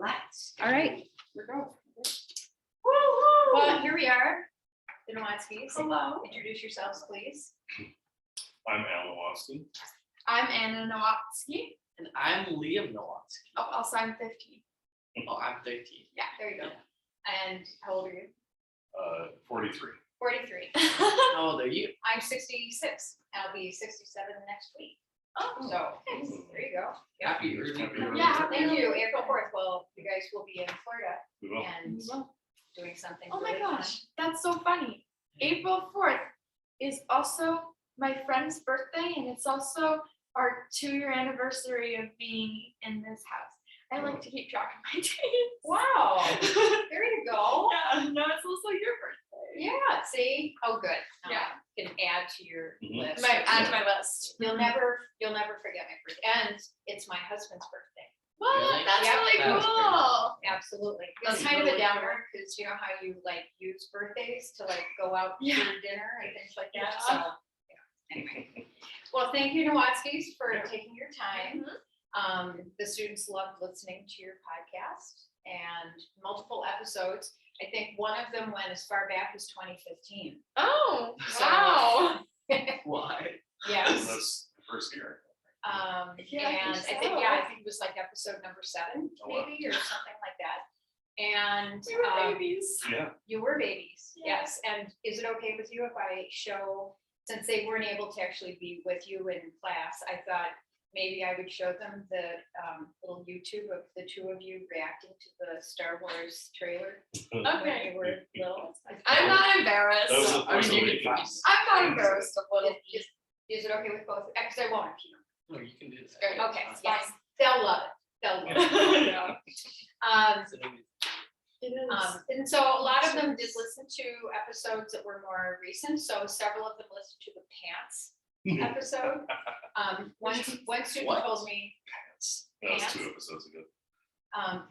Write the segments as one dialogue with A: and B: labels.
A: Let's.
B: All right.
A: We're going.
B: Woo-hoo.
A: Well, here we are, the Nowatskis.
B: Hello.
A: Introduce yourselves, please.
C: I'm Liam Nowatski.
B: I'm Anna Nowatski.
D: And I'm Liam Nowatski.
B: Oh, also I'm 15.
D: Oh, I'm 13.
A: Yeah, there you go. And how old are you?
C: 43.
A: 43.
D: How old are you?
A: I'm 66. I'll be 67 next week.
B: Oh,
A: So there you go. Yeah.
D: Happy early birthday.
B: Yeah,
A: Thank you. April 4th. Well, you guys will be in Florida
C: We will.
A: and doing something.
B: Oh my
A: really
B: gosh, that's so funny. April 4th is also my friend's birthday, and it's also our 2-year anniversary of being in this house. I like to keep track of my days.
A: Fun. Wow. There you go.
B: Yeah, no, it's also your birthday.
A: Yeah. See? Oh, good.
B: Yeah.
A: Can add to your
C: Mhm.
A: list.
B: Add to my list.
A: You'll never forget my birthday. And it's my husband's birthday.
B: What?
D: Really?
B: That's
A: Yep.
B: really
D: That's
B: cool.
A: Absolutely.
B: That's
A: It's kind of
B: really
A: a downer because you know how you like use birthdays to like go out
B: Yeah.
A: for dinner and things like that.
B: Yeah.
A: So anyway. Well, thank you, Nowatskis, for taking your time. The students loved listening to your podcast and multiple episodes. I think one of them went as far back as 2015.
B: Oh,
A: So-
B: wow.
D: Why?
A: Yes.
C: That's the first year.
B: Yeah, I
A: And
B: think
A: I think,
B: so.
A: yeah, I think it was like episode number 7,
C: Oh, wow.
A: maybe, or something like that. And
B: We were babies.
C: Yeah.
A: you were babies,
B: Yeah.
A: yes. And is it okay with you if I show, since they weren't able to actually be with you in class, I thought maybe I would show them the little YouTube of the 2 of you reacting to the Star Wars trailer when
B: Okay.
A: you were little.
B: I'm not embarrassed.
C: That was the
D: I mean,
C: first
D: you
C: week.
D: can try.
B: I'm not embarrassed of little.
A: Is it okay with both? Because I won't, if you
D: No, you can do that.
B: Good.
A: don't. Okay,
B: It's
A: yes,
B: fine.
A: they'll love it. They'll love it.
B: Yeah. It is.
A: And so a lot of them did listen to episodes that were more recent, so several of them listened to the pants episode. One student
D: What?
A: told me,
C: That was
A: Pants.
C: 2 episodes ago.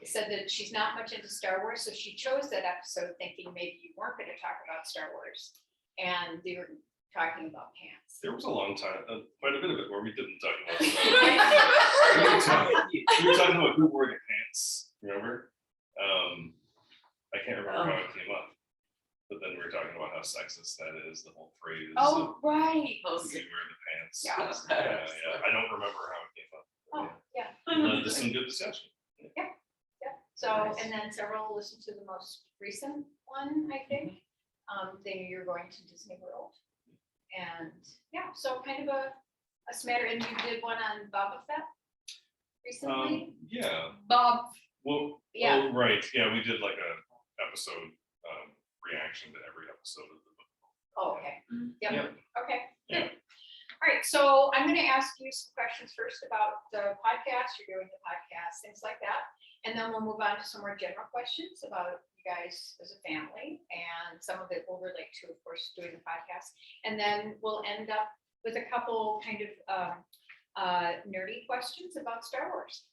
A: said that she's not much into Star Wars, so she chose that episode thinking maybe you weren't gonna talk about Star Wars. And they were talking about pants.
C: There was a long time, quite a bit of it, where we didn't talk about
B: I
C: stuff.
B: don't remember.
C: We were talking about who wore the pants, remember? I can't remember how it came up. But then we were talking about how sexist that is, the whole phrase.
B: Oh, right.
C: You wear the pants.
B: Yeah.
C: Yeah. I don't remember how it came up.
A: Oh, yeah,
C: Led to some good discussion.
A: yeah. So, and then several listened to the most recent one, I think. They knew you were going to Disney World. And yeah, so kind of a smatter, and you did one on Boba Fett recently?
C: Yeah,
B: Bob.
C: well,
A: Yeah.
C: oh, right, yeah, we did like a episode, reaction to every episode of the book.
A: Oh, okay. Yep,
D: Yep.
A: okay.
C: Yeah.
A: All right, so I'm gonna ask you some questions first about the podcast, you're doing the podcast, things like that. And then we'll move on to some more general questions about you guys as a family. And some of it will relate to, of course, doing the podcast. And then we'll end up with a couple kind of nerdy questions about Star Wars.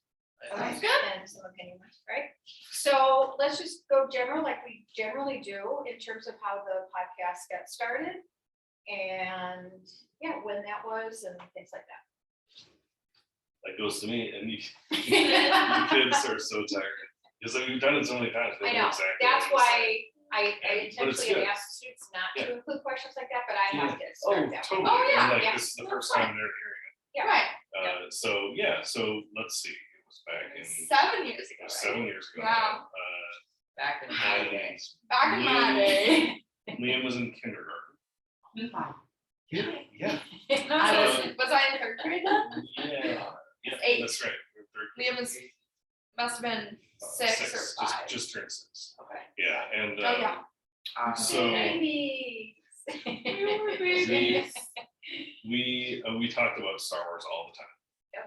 B: Sounds
A: Okay,
B: good.
A: and some opinion, right? So let's just go general like we generally do in terms of how the podcast got started. And yeah, when that was and things like that.
C: That goes to me, and you kids are so tired, because we've done it so many times. they
A: I know,
C: exactly
A: that's
C: what
A: why
C: you're
A: I
C: But it's
A: intentionally
C: good.
A: have asked students not
C: Yeah.
A: to include questions like that, but I have to
C: saying.
A: start that.
C: Totally.
B: Oh, yeah,
C: And, like,
A: yeah.
C: this is the
B: That's
C: first
B: fine.
C: time they're hearing
A: Yeah.
B: Right.
C: it. So, yeah, so let's see, it was back in
B: 7 years ago. Right?
C: 7 years ago.
B: Wow.
D: Back in my
C: And
D: day.
B: Back in my day.
C: Liam was in kindergarten. Yeah,
B: No, was I in 3rd grade then?
C: yeah,
B: 8.
C: that's right. We're third-
B: Liam was, must have been 6 or 5.
C: Just turned 6.
A: Okay.
C: Yeah, and
B: Oh, yeah.
C: so
A: Babies.
B: We were babies.
C: we talked about Star Wars all the time.
A: Yep.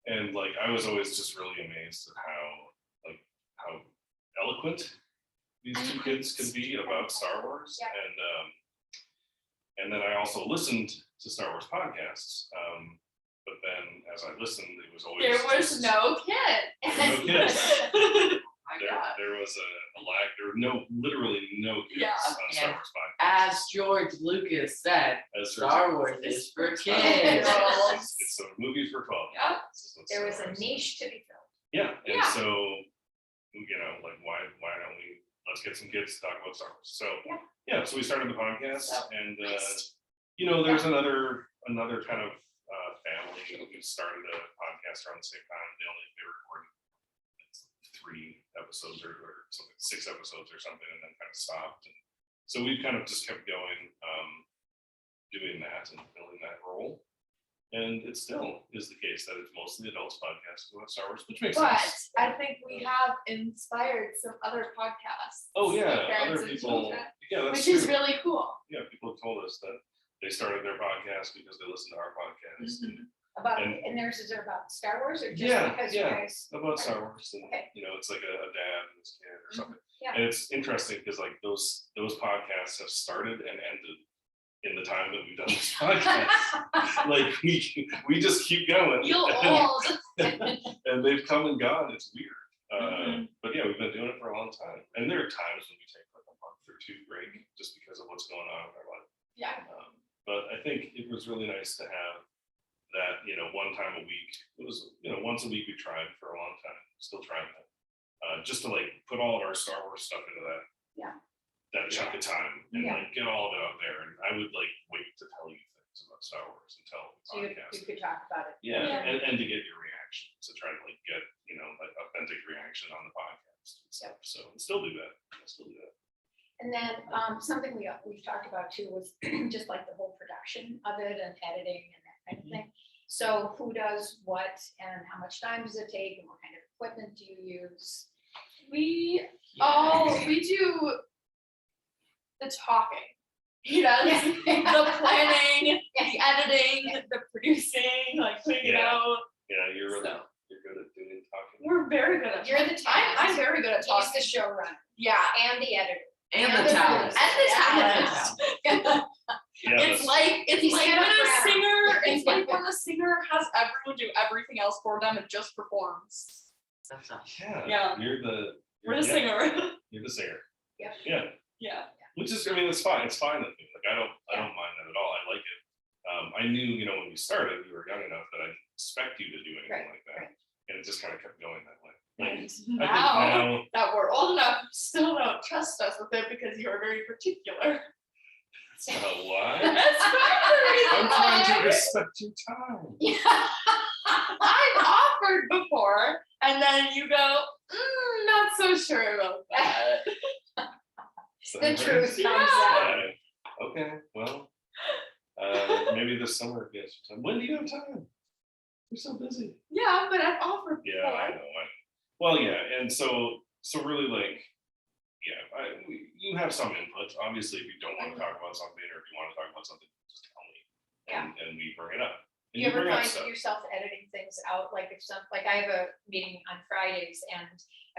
C: And like I was always just really amazed at how eloquent these 2 kids could be about Star Wars.
A: Yeah.
C: And then I also listened to Star Wars podcasts. But then as I listened, it was always
B: There was
C: just-
B: no kid.
C: no kids.
B: My God.
C: There was a there were literally no kids
B: Yeah.
C: on Star
D: And
C: Wars podcasts.
D: As George Lucas said,
C: As
D: Star Wars is for kids.
C: It's a movie for 12.
B: Yeah.
A: There was a niche to be filled.
C: Yeah, and
B: Yeah.
C: so, like, why don't we, let's get some kids to talk about Star Wars. So,
A: Yeah.
C: so we started the podcast,
B: So,
C: and,
B: nice.
C: there's another kind of family who started a podcast around the same time. They recorded 3 episodes or something, 6 episodes or something, and then kind of stopped. And so we've kind of just kept going, doing that and filling that role. And it still is the case that it's mostly adults podcasts about Star Wars, which makes
B: But
C: sense.
B: I think we have inspired some other podcasts.
C: Oh
B: with
C: yeah,
B: parents
C: other
B: and
C: people.
B: children,
C: Yeah, that's
B: which
C: true.
B: is really cool.
C: Yeah, people have told us that they started their podcast because they listened to our podcast.
B: Mhm.
A: About,
C: And-
A: and theirs is about Star Wars or just
C: Yeah,
A: because you
C: yeah.
A: guys?
C: About Star Wars, and
A: Okay.
C: it's like a dad and his kid or something.
A: Yeah.
C: And it's interesting because like those podcasts have started and ended in the time that we've done this podcast. Like we just keep going.
B: Feel old.
C: And they've come and gone. It's weird.
B: Mhm.
C: But yeah, we've been doing it for a long time. And there are times when we take like a month or 2 break just because of what's going on in our life.
B: Yeah.
C: But I think it was really nice to have that, one time a week. It was, once a week we tried for a long time, still trying that. Just to like put all of our Star Wars stuff into that.
A: Yeah.
C: That chunk of time and
A: Yeah.
C: like get all of it out there. And I would like wait to tell you things about Star Wars and tell the
A: So you
C: podcast.
A: could talk about it.
C: Yeah,
B: Yeah.
C: and to get your reaction, to try to like get, like authentic reaction on the podcast and stuff. So we'll still do that.
A: And then something we've talked about too was just like the whole production of it and editing and that kind of thing. So who does what and how much time does it take and what kind of equipment do you use?
B: We
D: Yeah.
B: we do the talking. He does
A: Yeah.
B: the planning, the editing, the producing, like putting it
C: Yeah.
B: out.
C: Yeah, you're really
B: So.
C: you're good at doing talking.
B: We're very good at
A: You're
B: talking.
A: the talent.
B: I'm very good at
A: He's
B: talking.
A: the showrunner
B: Yeah.
A: and the editor.
D: And
A: And
D: the
A: the
D: talent.
B: And the
A: Yeah.
B: talent.
C: Yeah,
B: It's like
A: He's
B: when
A: kind of
B: a
A: proud.
B: singer, it's like when a singer has everyone do everything else for them and just performs.
D: That's not.
B: Yeah.
C: You're the
B: We're the singer.
C: You're the singer.
A: Yep.
C: Yeah.
B: Yeah.
C: Which is, it's fine. It's fine with me. Like I don't mind that at all. I like it. I knew, when you started, you were young enough that I didn't expect you to do anything
A: Right,
C: like that.
A: right.
C: And it just kind of kept going that way. Like,
B: And
C: I think
B: now
C: now,
B: that we're old enough, you still don't trust us with it because you're very particular.
C: why?
B: That's part of the reason
C: I'm trying to
B: why
C: respect your time.
B: I've offered before, and then you go, not so sure about that.
A: The truth comes
B: Yeah.
A: out.
C: Okay, well, maybe this summer if you have some time. When do you have time? You're so busy.
B: Yeah, but I've offered
C: Yeah,
B: before.
C: I know. Well, yeah, and so really like, you have some input. Obviously, if you don't want to talk about something, or if you want to talk about something, just tell me. And we bring it up. And
A: You ever
C: bring up
A: find
C: stuff.
A: yourself editing things out, like if I have a meeting on Fridays and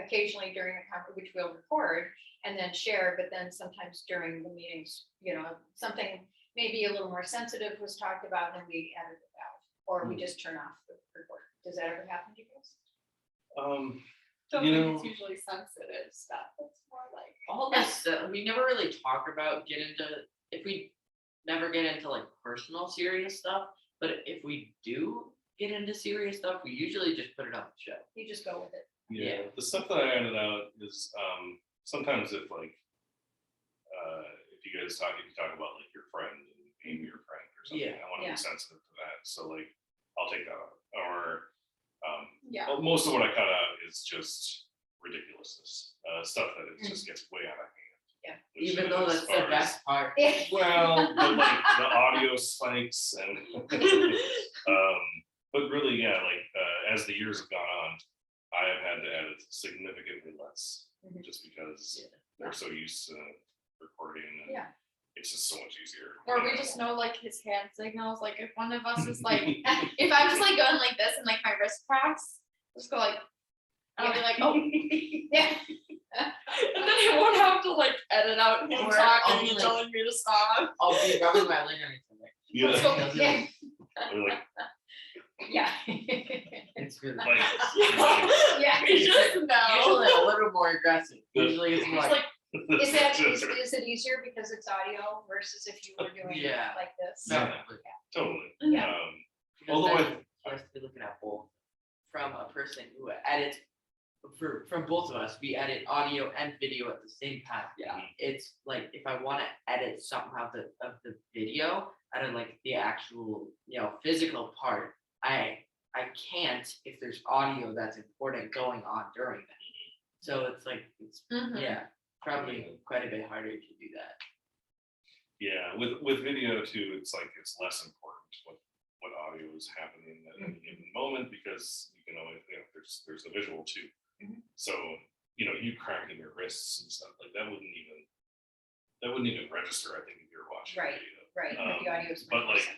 A: occasionally during the conference, which we'll record and then share, but then sometimes during the meetings, something maybe a little more sensitive was talked about and we edit it out, or we just turn off the record. Does that ever happen to you guys?
B: Don't
C: You
B: think
C: know-
B: it's usually sensitive stuff. It's more like
D: All this stuff, we never really talk about if we never get into like personal serious stuff, but if we do get into serious stuff, we usually just put it on the show.
A: You just go with it.
C: Yeah, the stuff that I edit out is sometimes if like if you guys talk about like your friend and being your friend or something,
D: Yeah.
C: I want to
A: Yeah.
C: be sensitive to that. So like I'll take that out. Or
B: yeah.
C: well, most of what I cut out is just ridiculousness. Stuff that it just gets way out of hand.
A: Yeah.
C: Which
D: Even though
C: as
D: that's the
C: far as-
D: best part.
C: Well, but like the audio spikes and but really, yeah, like as the years have gone on, I have had to edit significantly less
A: Mhm.
C: just because
D: Yeah.
C: they're so used to recording and
A: Yeah.
C: it's just so much easier.
B: Or we just know like his hand signals. Like if one of us is like, if I'm just like going like this and like my wrist cracks, just go like, and I'll be like, oh,
A: Yeah.
B: and then I won't have to like edit out him
D: Or
B: talking
D: I'll
B: and
D: be like-
B: telling me to stop.
D: I'll be rubbing my leg on it.
A: Yeah.
C: Or like
A: Yeah.
D: It's really.
C: Like,
A: Yeah.
B: We just know.
D: Usually a little more aggressive. Usually it's
B: It's
D: like,
B: like,
A: Is it easier because it's audio versus if you were doing it
D: Yeah.
A: like this?
C: Yeah. Totally.
A: Yeah.
C: Although
D: because then you have to be looking at both from a person who edits. From both of us, we edit audio and video at the same time.
B: Yeah.
D: It's like if I want to edit something of the video out of like the actual physical part, I can't if there's audio that's important going on during that. So it's like
B: mhm.
D: probably quite a bit harder to do that.
C: yeah, with video too, it's like it's less important what audio is happening at any given moment because you can only there's the visual too.
A: Mhm.
C: So you cracking your wrists and stuff like that wouldn't even register. I think if you're watching
A: Right.
C: video.
A: Right, but the audio is.
C: But like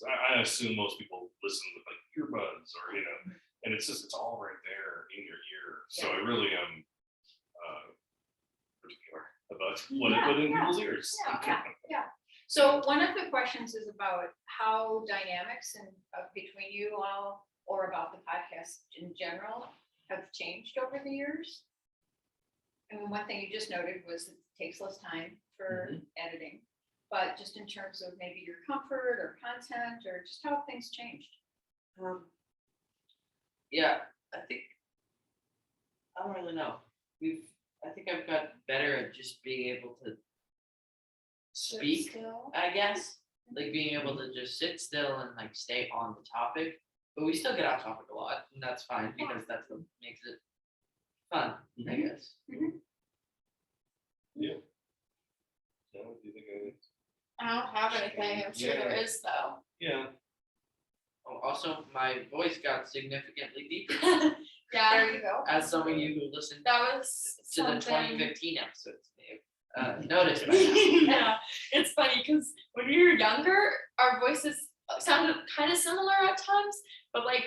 C: I assume most people listen with like earbuds or and it's all right there in your ear. So I really am particular about what in people's ears.
A: Yeah. So one of the questions is about how dynamics and between you all or about the podcast in general have changed over the years. I mean, one thing you just noted was it takes less time for editing, but just in terms of maybe your comfort or content or just how things changed.
D: Yeah, I think I don't really know. I think I've got better at just being able to speak,
B: Still.
D: I guess. Like being able to just sit still and like stay on the topic. But we still get off topic a lot, and that's fine because that's what makes it fun, I guess.
C: Yeah. So, do you think
B: I don't have anything. I'm sure there is though.
C: yeah.
D: Oh, also, my voice got significantly deeper
B: Yeah,
A: There you go.
D: as some of you who listened
B: that was
D: to the
B: something.
D: 2015 episodes may have noticed by now.
B: Yeah, it's funny because when we were younger, our voices sounded kind of similar at times, but like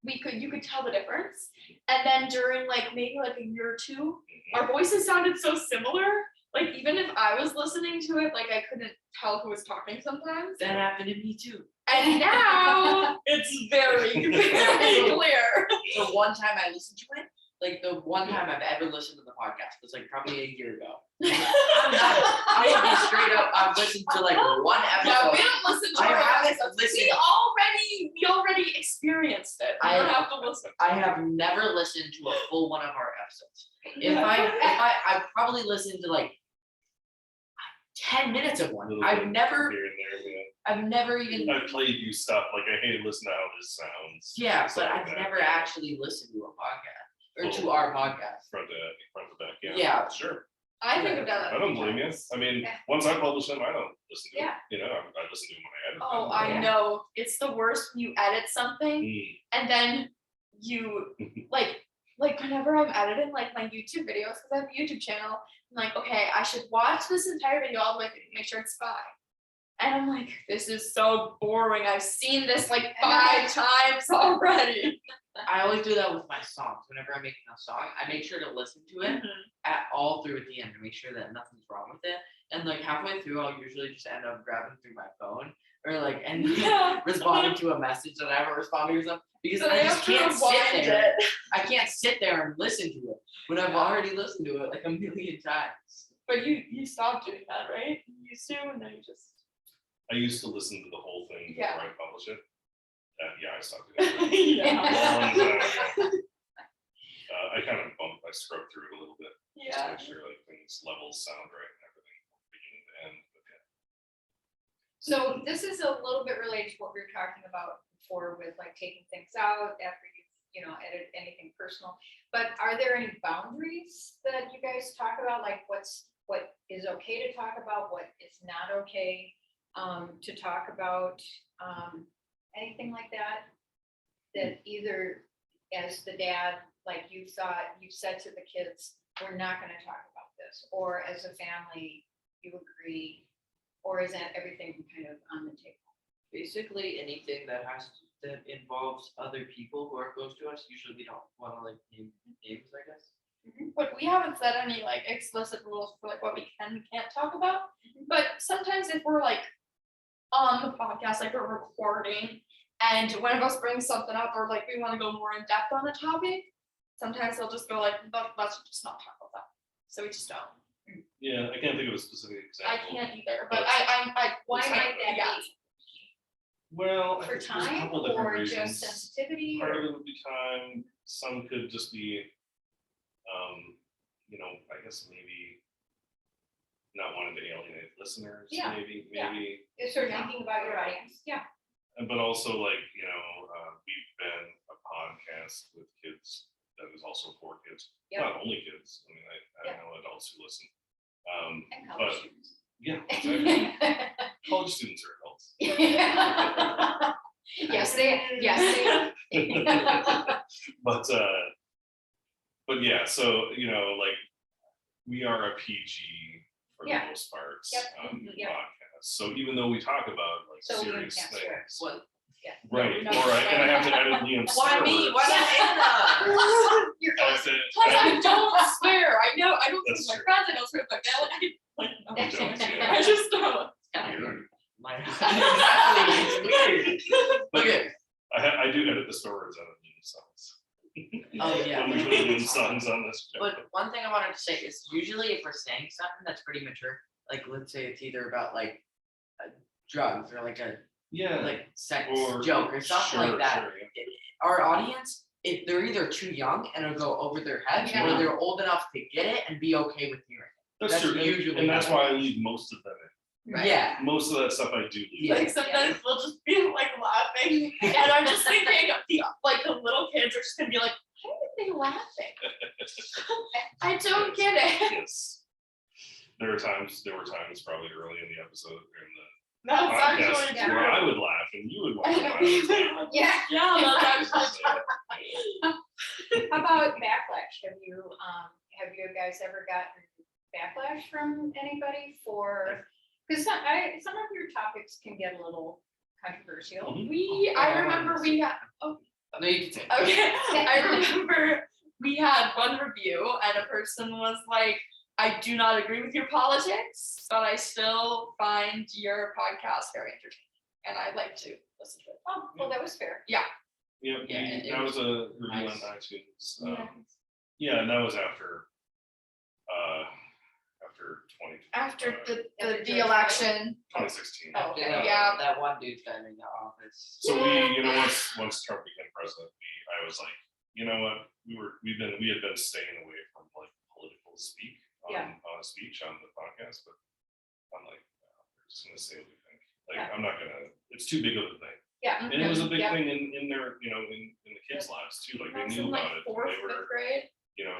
B: you could tell the difference. And then during like maybe like a year or two, our voices sounded so similar. Like even if I was listening to it, like I couldn't tell who was talking sometimes.
D: That happened to me too.
B: And now it's very, very clear.
D: The one time I listened to it, like the one time I've ever listened to the podcast was like probably a year ago. I would be straight up. I've listened to like one
B: Yeah,
D: episode.
B: we don't listen to
D: I
B: our
D: haven't
B: episodes.
D: listened.
B: We already experienced it. We don't have to listen.
D: I have never listened to a full one of our episodes. If I probably listened to like 10 minutes of one. I've never
C: Here and there, yeah.
D: I've never even.
C: I've played you stuff like, hey, listen to how this sounds.
D: Yeah, but
C: stuff like
D: I've
C: that.
D: never actually listened to a podcast or to
C: Well,
D: our podcast.
C: Front to back, yeah.
D: Yeah.
C: Sure.
B: I think I've done that.
C: I don't blame you. I mean,
A: Yeah.
C: once I publish them, I don't listen to
A: Yeah.
C: it. I listen to them when I edit them.
B: Oh, I know. It's the worst when you edit something and then you like whenever I'm editing like my YouTube videos, because I have a YouTube channel, I'm like, okay, I should watch this entire video all the way through to make sure it's fine. And I'm like, this is so boring. I've seen this like 5 times already.
D: I always do that with my songs. Whenever I'm making a song, I make sure to listen to it at all through at the end to make sure that nothing's wrong with it. And like halfway through, I'll usually just end up grabbing through my phone or like responding to a message that I haven't responded to something because
B: So
D: I
B: you
D: just
B: have to
D: can't sit
B: rewind
D: there.
B: it.
D: I can't sit there and listen to it when I've already listened to it like a million times.
B: But you stopped doing that, right? You used to, and then you just.
C: I used to listen to the whole thing before
B: Yeah.
C: I publish it. Yeah, I stopped doing that.
B: Yeah.
C: Long time ago. I kind of I scrub through it a little bit just to
B: Yeah.
C: make sure like things levels sound right and everything from beginning to end. But yeah.
A: So this is a little bit related to what we were talking about before with like taking things out after you edit anything personal. But are there any boundaries that you guys talk about? Like what is okay to talk about, what is not okay to talk about, anything like that? That either as the dad, like you said to the kids, we're not going to talk about this, or as a family, you agree, or is that everything kind of on the table?
D: Basically anything that involves other people who are close to us. Usually we don't want to like name names, I guess.
B: But we haven't set any like explicit rules for like what we can and can't talk about. But sometimes if we're like on the podcast, like we're recording And one of us brings something up, or like we want to go more in depth on a topic. Sometimes they'll just go like, let's just not talk about that. So we just don't.
C: Yeah, I can't think of a specific
B: I
C: example.
B: can't either, but
C: But-
B: I
A: Why might that
B: yeah.
A: be?
C: Well, I
A: For
C: think there's a
A: time
C: couple different
A: or just
C: reasons.
A: sensitivity?
C: Part
A: or-
C: of it would be time, some could just be, I guess maybe not wanting to alienate listeners,
A: Yeah,
C: maybe,
A: yeah.
C: maybe.
A: You're sort of thinking about your audience, yeah.
C: But also like, we've been a podcast with kids that is also for kids,
A: Yep.
C: not only kids. I mean, I
A: Yep.
C: know adults who listen.
A: And college
C: But
A: students.
C: yeah, exactly. College students are adults.
A: Yes, they.
C: But yeah, so, like, we are a PG for the
A: Yeah.
C: most part,
A: Yep. Yep.
C: podcast. So even though we talk about like
A: So we
C: serious
A: can't swear.
C: things,
D: What?
C: right,
A: No,
C: or and I have to edit Liam's
D: Why
C: swear
D: me?
C: words.
D: Why not Anna?
A: You're
C: I have to
B: Because I don't swear. I know I don't
C: That's
B: swear
C: true.
B: my friends. I don't swear with my family. No,
C: You don't, yeah.
B: I just don't.
C: Weird.
D: Exactly, it's weird.
C: But
D: Okay.
C: I do edit the swear words out of Liam's songs.
D: Oh, yeah.
C: When we put Liam's songs on this. show.
D: But one thing I wanted to say is usually if we're saying something that's pretty mature, like let's say it's either about like drugs or like a
C: Yeah.
D: like sex
C: Or
D: joke or something like
C: sure,
D: that.
C: sure, yeah.
D: Our audience, if they're either too young and it'll go over their heads,
A: Yeah.
D: or they're old enough to get it and be okay with hearing
C: That's
D: That's
C: true,
D: usually
C: and that's
D: what
C: why I leave most of them in.
D: it.
A: Right.
D: Yeah.
C: Most of that stuff I do leave.
D: Yeah.
B: Like sometimes we'll just be like laughing, and I'm just thinking the little kids are just gonna be like, why are they laughing? I don't get it.
C: Yes. There were times probably early in the episode or in the
B: That's
C: podcast
B: actually
A: yeah.
C: where I
B: true.
C: would laugh and you would want to laugh.
A: Yeah.
B: Yeah, that's actually true.
A: How about backlash? Have you guys ever gotten backlash from anybody for, because some of your topics can get a little controversial.
C: Mhm.
B: I remember we had,
D: No, you can say. it.
B: okay, I remember we had one review and a person was like, I do not agree with your politics, but I still find your podcast very entertaining and I like to listen to it.
A: Oh, well, that was fair.
C: Yeah,
D: Yeah, it
C: that
D: was
C: was a review
D: nice.
C: on iTunes. Yeah, and that was after 20.
B: After
A: After
B: the election.
C: 2016.
A: Oh, okay.
B: Yeah.
D: That one dude got in the office.
C: So once Trump became president, I was like, you know what, we had been staying away from like political speak
A: Yeah.
C: on speech on the podcast, but I'm like, no, we're just gonna say what we think. Like,
A: Yeah.
C: I'm not gonna, it's too big of a thing.
A: Yeah.
C: And it was a big
A: Yeah.
C: thing in their, in the kids' lives too, like they
B: That's
C: knew
B: in
C: about
B: like
C: it. and
B: fourth,
C: They were,
B: fifth grade.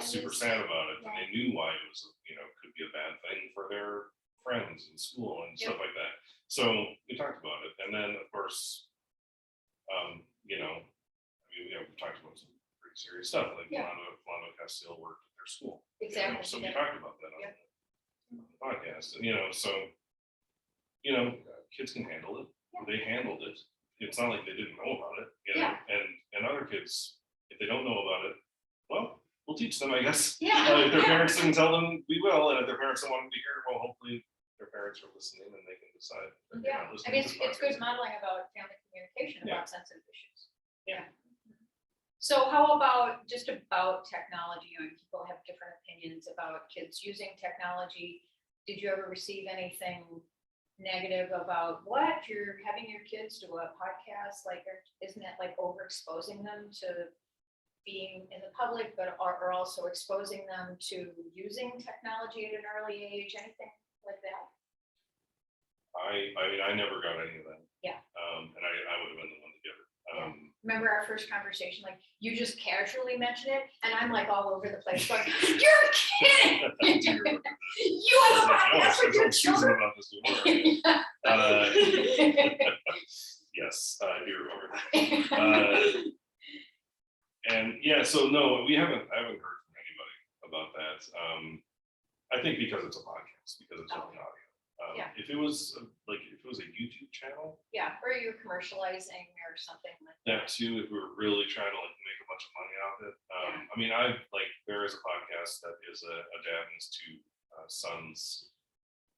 C: super
B: was-
C: sad about it, and
B: yeah.
C: they knew why it was, could be a bad thing for their friends in school and stuff like that. So we talked about it, and then of course, we talked about some pretty serious stuff, like
A: Yeah.
C: Philando Castile worked at their school.
A: Exactly.
C: So we
A: yeah.
C: talked about that on
A: Yeah.
C: the podcast, and so kids can handle it.
A: Yeah.
C: They handled it. It's not like they didn't know about it,
A: Yeah.
C: and other kids, if they don't know about it, well, we'll teach them, I guess.
A: Yeah.
C: If their parents didn't tell them, we will, and if their parents don't want them to hear, well, hopefully their parents are listening and they can decide. if they're
A: Yeah,
C: not
A: I
C: listening
A: mean,
C: to
A: it's
C: the
A: good
C: podcast.
A: modeling about family communication
C: Yeah.
A: about sensitive issues. Yeah. So how about just about technology? People have different opinions about kids using technology. Did you ever receive anything negative about what you're having your kids do a podcast? Like, isn't that like overexposing them to being in the public, but are also exposing them to using technology at an early age? Anything like that?
C: I never got any of that.
A: Yeah.
C: And I would have been the one to give it.
A: Remember our first conversation, like you just casually mentioned it and I'm like all over the place going, you're kidding.
C: I do remember that.
A: You
C: I
A: have a
C: was like,
A: podcast with your
C: there's no Susan
A: children.
C: about this anymore. Yes, I do remember that. And yeah, so no, I haven't heard from anybody about that. I think because it's a podcast, because it's only audio.
A: Yeah.
C: If it was a YouTube channel,
A: Yeah, or you're commercializing or something like
C: that
A: that.
C: too, if we were really trying to make a bunch of money off it. I mean, there is a podcast that is a dad and his two sons,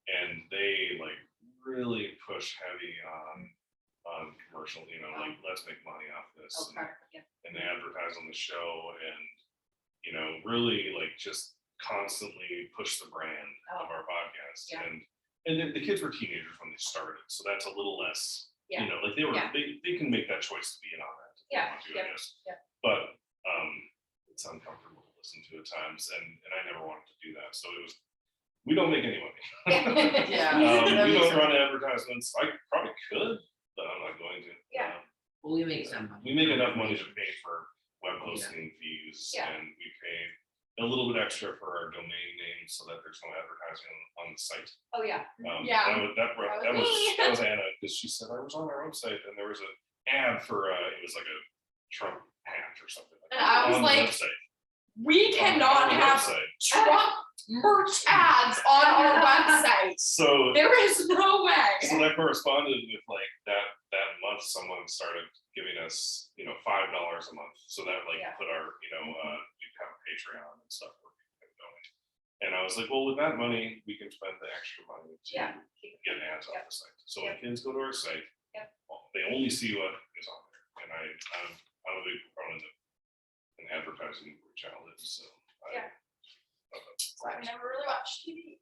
C: and they really push heavy on on commercial, like, let's make money off this.
A: Okay, yeah.
C: And they advertise on the show and, really like just constantly push the brand of our podcast.
A: Yeah.
C: And the kids were teenagers when they started, so that's a little less,
A: Yeah.
C: like they can make that choice to be in on that. if they
A: Yeah,
C: want to,
A: yeah,
C: I guess.
A: yeah.
C: But it's uncomfortable to listen to at times, and I never wanted to do that. So we don't make any money.
D: Yeah.
C: We don't run advertisements. I probably could, but I'm not going to.
A: Yeah.
D: Well, we make some money.
C: We make enough money to pay for web hosting fees,
A: Yeah.
C: and we pay a little bit extra for our domain name so that there's no advertising on the site.
A: Oh, yeah.
B: Yeah.
C: That was Anna, because she said I was on our website and there was an ad for it was like a Trump hat or something.
B: And I was
C: on the
B: like,
C: website.
B: we cannot
C: On the
B: have
C: website.
B: Trump merch ads on our website.
C: So
B: There is no way.
C: that corresponded with like that month someone started giving us $5 a month, so that like
A: Yeah.
C: put our we have a Patreon and stuff where we can donate. And I was like, well, with that money we can spend the extra money to
A: Yeah.
C: get ads off the site. So when
A: Yep.
C: kids go to our site,
A: Yep.
C: well, they only see what is on there. And I'm a big proponent of an advertising channel, so
A: Yeah.
B: So I've never really watched TV.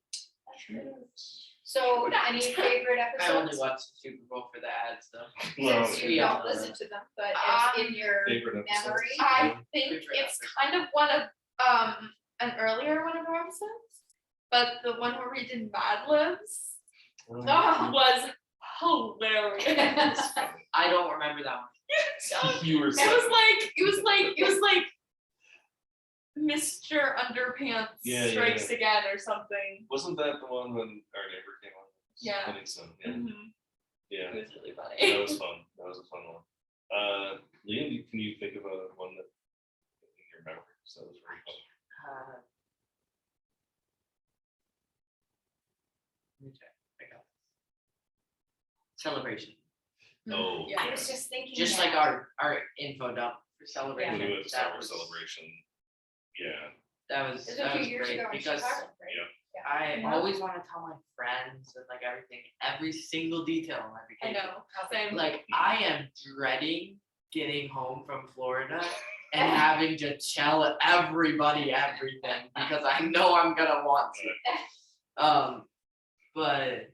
A: So any favorite
D: I only
A: episodes?
D: watch the Super Bowl for the ads though.
C: well,
A: Since you
D: yeah.
A: don't listen to them, but it's in your
C: favorite episodes.
A: memory.
B: I think
D: Favorite
B: it's
D: episode.
B: kind of one of an earlier one of our episodes, but the one where we did Mad Libs was hilarious.
D: I don't remember that one.
C: You were
B: It was like Mr. Underpants
C: Yeah,
B: strikes again or something.
C: Wasn't that the one when our neighbor came on?
B: Yeah.
C: I think so. Yeah.
B: Mhm.
C: Yeah.
B: It was really
C: That
B: funny.
C: was fun. That was a fun one. Liam, can you think of one that in your memory? So that was very fun.
D: Uh, let me check. I got this. Celebration.
C: Oh,
B: Yeah.
A: I was just thinking.
D: Just
A: that.
D: like our info dump for
C: When
D: celebration.
C: we went to
D: That
C: summer
D: was-
C: celebration. Yeah.
D: That was
A: It was a few years
D: great
A: ago in
D: because
A: Chicago, right?
C: Yeah.
D: I
B: Yeah.
D: always want to tell my friends and like everything, every single detail of my
B: I
D: vacation.
B: know. Same.
D: Like I am dreading getting home from Florida and having to tell everybody everything because I know I'm gonna want to. But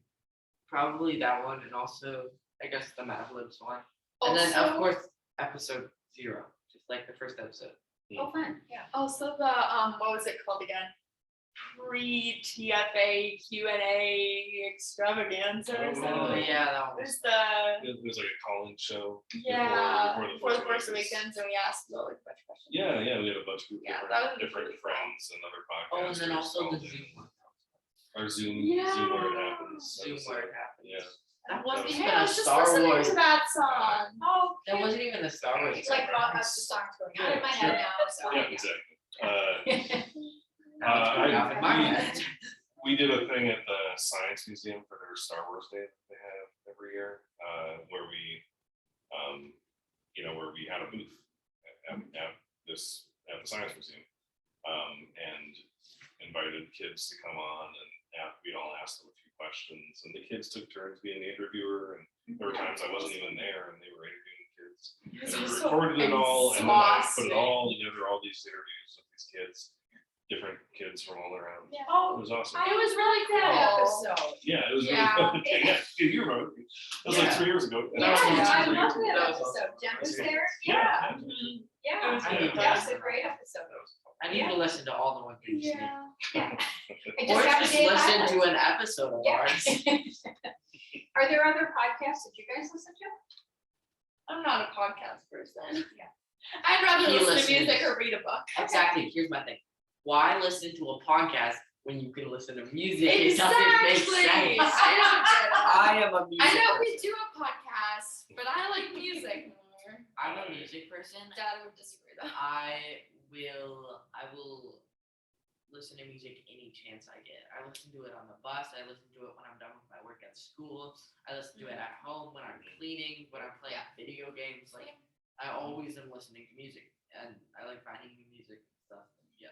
D: probably that one, and also I guess the Mad Libs one, and then of
B: Also-
D: course episode 0, just like the first episode.
A: Oh, fun, yeah.
B: Also the what was it called again? Pre-TFA Q&A extravaganza or
C: Oh,
B: something.
D: Oh yeah, that
B: It
D: one.
B: was the
C: It was like a call-in show.
B: before the Force
C: Awakens.
B: Awakens, and we asked like a bunch of questions.
C: Yeah, we had a bunch of
B: Yeah,
C: different,
B: that was
C: different
B: really fun.
C: friends and other podcasters.
D: Oh, and then also the
C: called in.
D: Zoom one.
C: Our Zoom where it
B: Yeah.
C: happens.
D: Zoom where it happens.
C: Yeah.
D: That wasn't
C: was
D: even
B: Yeah, I
D: a
B: was just
D: Star
B: listening
D: Wars.
B: to that song.
A: Oh,
D: That wasn't even a Star Wars.
A: it's like
C: Right.
A: the songs going out of my
C: Sure.
A: head now, so.
C: Yeah, exactly.
D: Now it's going off in my
C: we-
D: head.
C: We did a thing at the Science Museum for their Star Wars Day that they have every year, where we had a booth at the Science Museum, and invited kids to come on, and we'd all ask them a few questions, and the kids took turns being the interviewer, and there were times I wasn't even there, and they were interviewing kids.
B: It
C: And
B: was
C: we
B: so
C: recorded it all, and then I put
B: exhausting.
C: it all together, all these interviews with these kids, different kids from all around.
B: Yeah.
C: It
B: Oh,
C: was awesome.
B: it was really
A: Good
B: cool.
A: episode.
C: Yeah, it was really
B: Yeah.
C: fun. Yeah, you remember? It was like
D: Yeah.
C: 3 years ago.
A: Yeah,
D: was
A: I
D: awesome.
A: love
C: Three
A: that
C: years ago.
D: That was
A: episode. Jen was
C: awesome.
A: there.
C: Yeah.
B: Mhm.
A: Yeah,
B: It was
D: I
B: really
D: need
A: that
B: fun.
A: was a great episode.
D: I need to listen to all the ones you just
B: Yeah.
A: Yeah. I
D: Or
A: just have to
D: just
A: say
D: listen
A: that.
D: to an episode of
A: Yeah.
D: ours.
A: Are there other podcasts that you guys listen to?
B: I'm not a podcast person.
A: Yeah.
B: I'd rather
D: He
B: listen to music
D: listens.
B: or read a book.
D: Exactly. Here's my thing. Why listen to a podcast when you can listen to music? It doesn't make
B: Exactly.
D: sense.
B: I don't get it.
D: I am a music
B: I know we
D: person.
B: do a podcast, but I like music more.
D: I'm a music person.
B: Dad would disagree though.
D: I will listen to music any chance I get. I listen to it on the bus. I listen to it when I'm done with my work at school. I listen to it at home when I'm cleaning, when I'm playing video games. Like I always am listening to music, and I like finding new music and stuff. Yeah.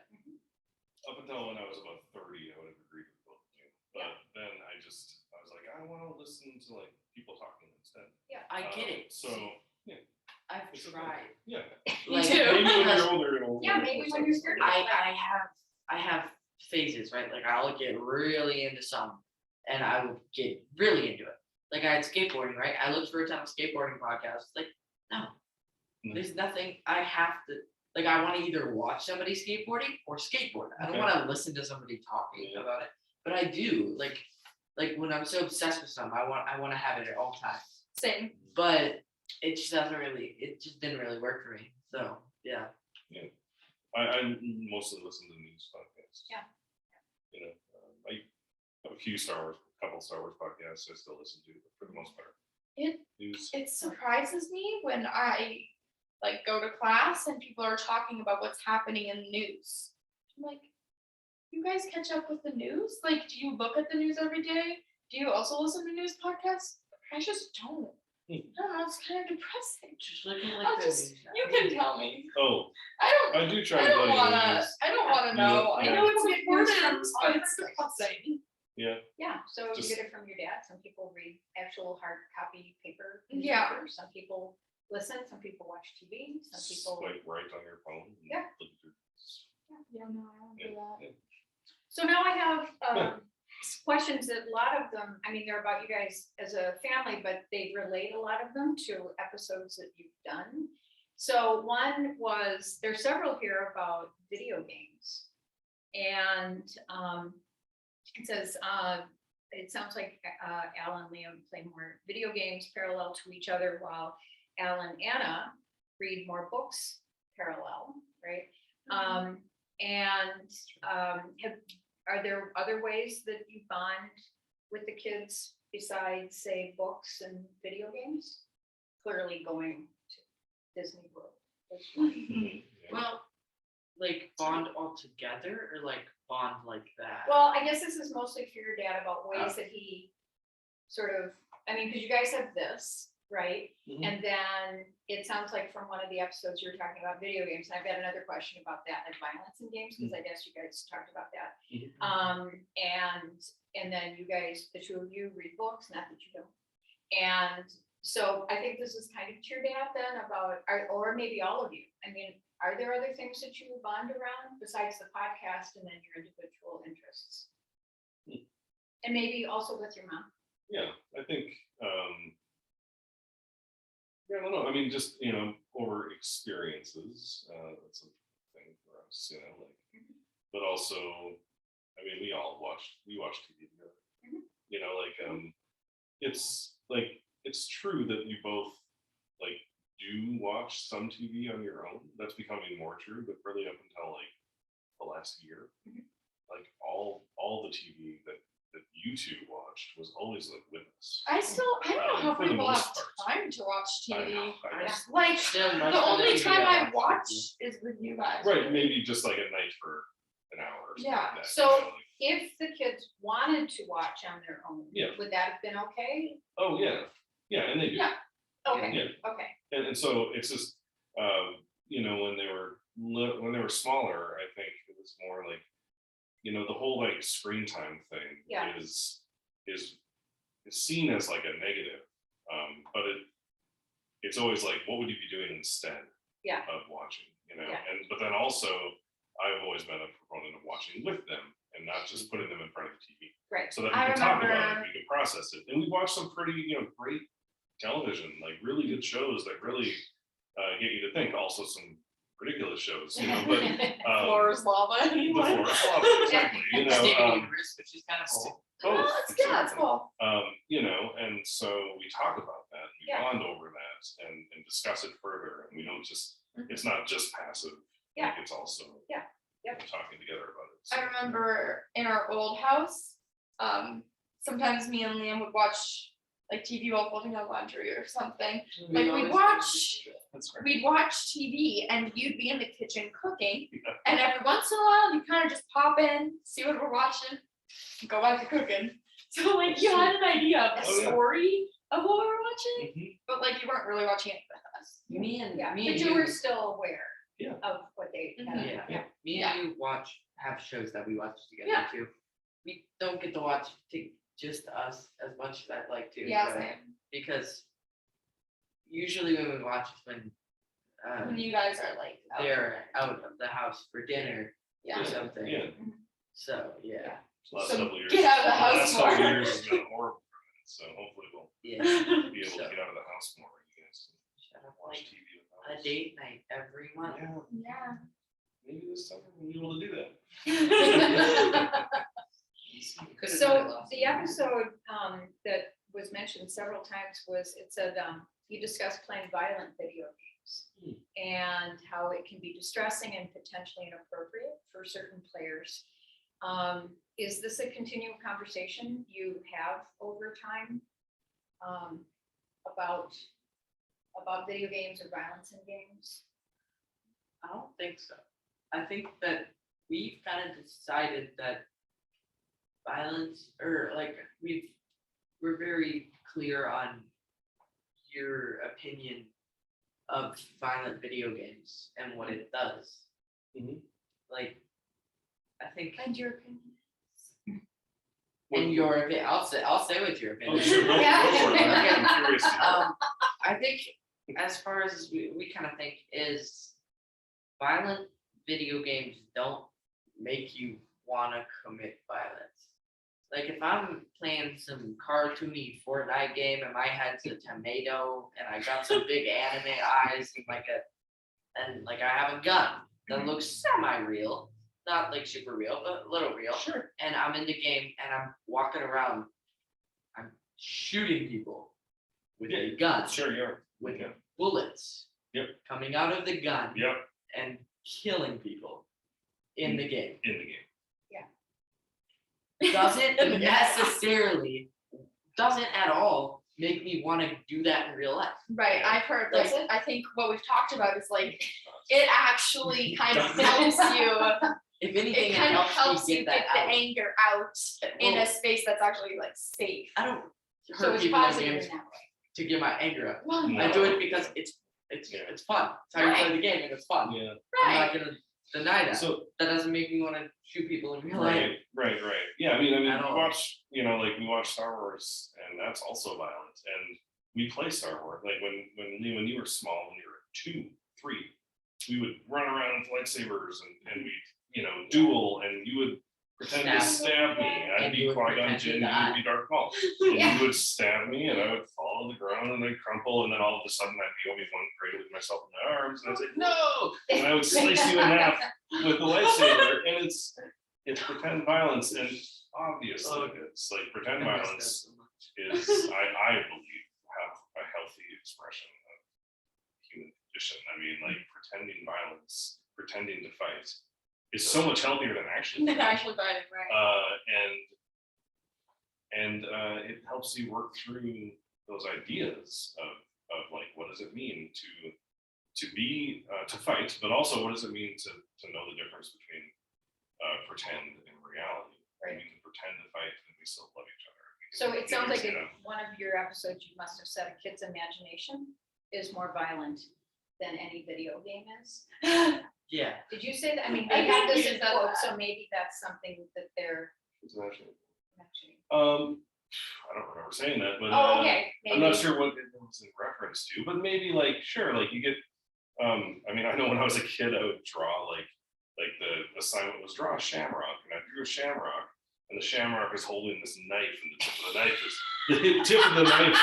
C: Up until when I was about 30, I would have agreed with both of you. But then I was like, I want to listen to like people talking instead.
D: I I get it.
C: So, yeah,
D: I've
C: it's okay.
D: tried.
C: yeah.
A: Me
D: Like,
A: too.
C: Maybe when
D: because
C: you're older, it'll.
A: Yeah, maybe when you're 30.
D: I have phases, right? Like I'll get really into some and I will get really into it. Like I had skateboarding, right? I looked for a ton of skateboarding podcasts. Like, no,
C: Mm.
D: there's nothing I have to like. I want to either watch somebody skateboarding or skateboard. I don't
C: Okay.
D: want to listen to somebody talking
C: Yeah.
D: about it. But I do like when I'm so obsessed with something, I want to have it at all times.
B: Same.
D: But it just didn't really work for me. So yeah.
C: I mostly listen to news podcasts.
A: Yeah.
C: You know, I have a couple Star Wars podcasts I still listen to, but for the most part. News.
B: It surprises me when I like go to class and people are talking about what's happening in the news. I'm like, you guys catch up with the news? Like, do you look at the news every day? Do you also listen to news podcasts? I just don't. I don't know, it's kind of depressing.
D: Just looking like
B: I'll
D: the
B: just,
D: news
B: you
D: now.
B: can tell me.
C: Oh,
B: I
C: I do try
B: I
C: to
B: don't
C: tell you the
B: wanna,
C: news.
B: I don't wanna know. I
C: Yeah.
B: know it's
A: You get news
B: important,
A: from
B: but
A: all
B: it's
A: different
B: depressing.
C: Yeah,
A: Yeah, so you
C: Just-
A: get it from your dad. Some people read actual hard copy paper
B: Yeah.
A: newspapers. Some people listen, some people watch TV, some people.
C: swipe right on your phone. and
A: Yeah.
C: look through.
B: Yeah, no, I don't do that.
C: Yeah.
A: So now I have questions that a lot of them, I mean, they're about you guys as a family, but they relate a lot of them to episodes that you've done. So one was, there's several here about video games. And it says, it sounds like Al and Liam play more video games parallel to each other while Al and Anna read more books parallel, right? Are there other ways that you bond with the kids besides, say, books and video games? Clearly going to Disney World. is one.
C: Yeah.
D: Well, like bond all together or like bond like that?
A: Well, I guess this is mostly for your dad about ways that he sort of, I mean, because you guys have this, right?
C: Mhm.
A: And then it sounds like from one of the episodes you were talking about video games, and I've got another question about that, like violence in games, because I guess you guys talked about that.
C: Mhm.
A: And then you guys, the two of you read books, not that you don't. And so I think this is kind of to your dad then about, or maybe all of you. I mean, are there other things that you bond around besides the podcast and then your individual interests? And maybe also with your mom.
C: Yeah, I think, yeah, I don't know, I mean, just, over experiences, that's a thing for us, like, but also, I mean, we watch TV together.
A: Mhm.
C: It's true that you both, like, do watch some TV on your own, that's becoming more true, but really up until, like, the last year,
A: Mhm.
C: like, all the TV that you two watched was always, like, with us.
B: I don't know how
C: For the
B: people have
C: most part.
B: time to watch
C: I
B: TV.
C: know, I know.
B: Like,
D: Still most
B: the
D: of
B: only
D: TV
B: time I
D: watch
B: watch
D: TV.
B: is with you guys.
C: Right, maybe just like at night for an hour or something
B: Yeah,
C: like that.
A: so if the kids wanted to watch on their own,
C: Yeah.
A: would that have been okay?
C: Oh, yeah, and they do.
B: Yeah. Okay.
C: Yeah,
A: Okay,
C: and so it's just, when they were smaller, I think it was more like, the whole like screen time thing
A: Yeah.
C: is seen as like a negative, but it's always like, what would you be doing instead
A: Yeah.
C: of watching,
A: Yeah.
C: but then also I've always been a proponent of watching with them and not just putting them in front of the TV.
A: great.
C: So that we
B: I
C: can talk about
B: remember-
C: it, we can process it, and we watch some pretty, great television, like really good shows that really get you to think. Also, some ridiculous shows, but
B: Floor is lava.
C: the floor is lava, exactly.
D: Steven Universe, which is kind of cool.
B: Oh, that's good. That's cool.
C: And so we talk about that, we
A: Yeah.
C: bond over that, and discuss it further, and we don't just, it's not just passive.
A: Yeah.
C: Like, it's also
A: Yeah. Yep.
C: talking together about it.
B: I remember in our old house, sometimes me and Liam would watch like TV while folding our laundry or something. Like, we'd watch-
C: That's right.
B: We'd watch TV and you'd be in the kitchen cooking, and every once in a while you kind of just pop in, see what we're watching, and go back to cooking. So like you had an idea of the
C: Oh, yeah.
B: story of what we're watching,
C: Mhm.
B: but like you weren't really watching it with us.
D: Me and
A: Yeah,
D: me
A: but
D: and
A: you were still aware
C: Yeah.
A: of what they had.
B: Mhm.
D: Yeah, me
B: Yeah.
D: and you have shows that we watch together
B: Yeah.
D: too. We don't get to watch just us as much as I'd like to.
B: Yeah,
D: but-
B: same.
D: because usually when we watch is when
B: When you guys are like. out.
D: they're out of the house for dinner
B: Yeah.
D: or something.
C: Yeah.
D: So yeah,
C: Last
B: So
C: couple of years.
B: get out of the house
C: Last couple of
B: more.
C: years has been horrible. for me, So hopefully we'll
D: yeah.
C: be able to get out of the house more. You guys
D: Shut up,
C: watch
D: like
C: TV with
D: a
C: us.
D: date night every month.
C: Yeah,
B: Yeah.
C: maybe this summer we'll be able to do that.
D: Could've done it
A: So
D: last
A: the
D: year.
A: episode that was mentioned several times was, it said, you discussed playing violent video games and how it can be distressing and potentially inappropriate for certain players. Is this a continual conversation you have over time about video games or violence in games?
D: I don't think so. I think that we've kind of decided that violence, or like we're very clear on your opinion of violent video games and what it does.
C: Mhm.
D: Like, I think,
B: And your opinion.
D: in your opinion, I'll say what your opinion.
C: Oh,
D: is.
C: sure, go for it. I'm curious. to hear.
D: I think as far as we kind of think is violent video games don't make you want to commit violence. Like if I'm playing some cartoony Fortnite game and my head's a tomato and I got some big anime eyes and I have a gun that looks semi-real, not like super real, but a little real.
C: Sure.
D: And I'm in the game and I'm walking around, I'm shooting people with a gun,
C: Sure, you are.
D: with
C: Yeah.
D: bullets
C: Yep.
D: coming out of the gun
C: Yep,
D: and killing people in the game.
C: in the game.
D: Doesn't at all make me want to do that in real life.
B: Right, I've heard,
A: Does
B: like,
A: it?
B: I think what we've talked about is like, it actually kind of helps you,
D: If anything,
B: it kind of helps
D: me
B: you
D: get
B: get
D: that
B: the
D: out.
B: anger out in
D: Well,
B: a space that's actually like safe.
D: I don't
A: So
D: hurt
A: it's
D: people in
A: positive in
D: games
A: that way.
D: to get my anger out.
B: Well,
C: No.
D: I do it because it's
C: Yeah.
D: it's fun. It's how you play the game and it's fun.
C: Yeah.
D: I'm
B: right,
D: not gonna deny that.
C: So,
D: That doesn't make me want to shoot people in real life.
C: right. Yeah, I mean,
D: At
C: we
D: all.
C: watch, we watch Star Wars, and that's also violent. And we play Star Wars. Like when you were small, when you were 2, 3, we would run around with lightsabers and we, duel, and you would pretend to stab me. I'd
D: And
C: be
D: you would
C: Qui-Gon
D: pretend to
C: Jinn, you
D: die.
C: would be Darth Maul. And
A: Yeah.
C: you would stab me, and I would fall to the ground, and I'd crumple, and then all of a sudden I'd be Obi-Wan cradling myself in my arms, and I'd say, no! And I would slice you in half with the lightsaber, and it's pretend violence, and obviously it's like pretend
D: I miss that
C: violence
D: so much.
C: is, I believe, have a healthy expression of human condition. I mean, like pretending violence, pretending to fight is so much healthier than actually
B: than
C: fighting.
B: actually fighting, right.
C: And it helps you work through those ideas of like, what does it mean to fight, but also what does it mean to know the difference between pretend and reality.
A: Right.
C: We can pretend to fight and we still love each other.
A: So it sounds like in one of your episodes, you must have said a kid's imagination is more violent than any video game is.
D: Yeah.
A: Did you say that? I mean,
B: I
A: they have
B: think
A: this
B: you
A: in
B: said
A: quotes,
B: that.
A: so maybe that's something that they're
C: It's actually,
A: mentioning.
C: I don't remember saying that, but
A: Oh, okay.
C: I'm not
A: maybe.
C: sure what it was in reference to, but maybe like, sure, like you get, I mean, I know when I was a kid, I would draw like the assignment was draw a shamrock, and I drew a shamrock, and the shamrock is holding this knife, and the tip of the knife is,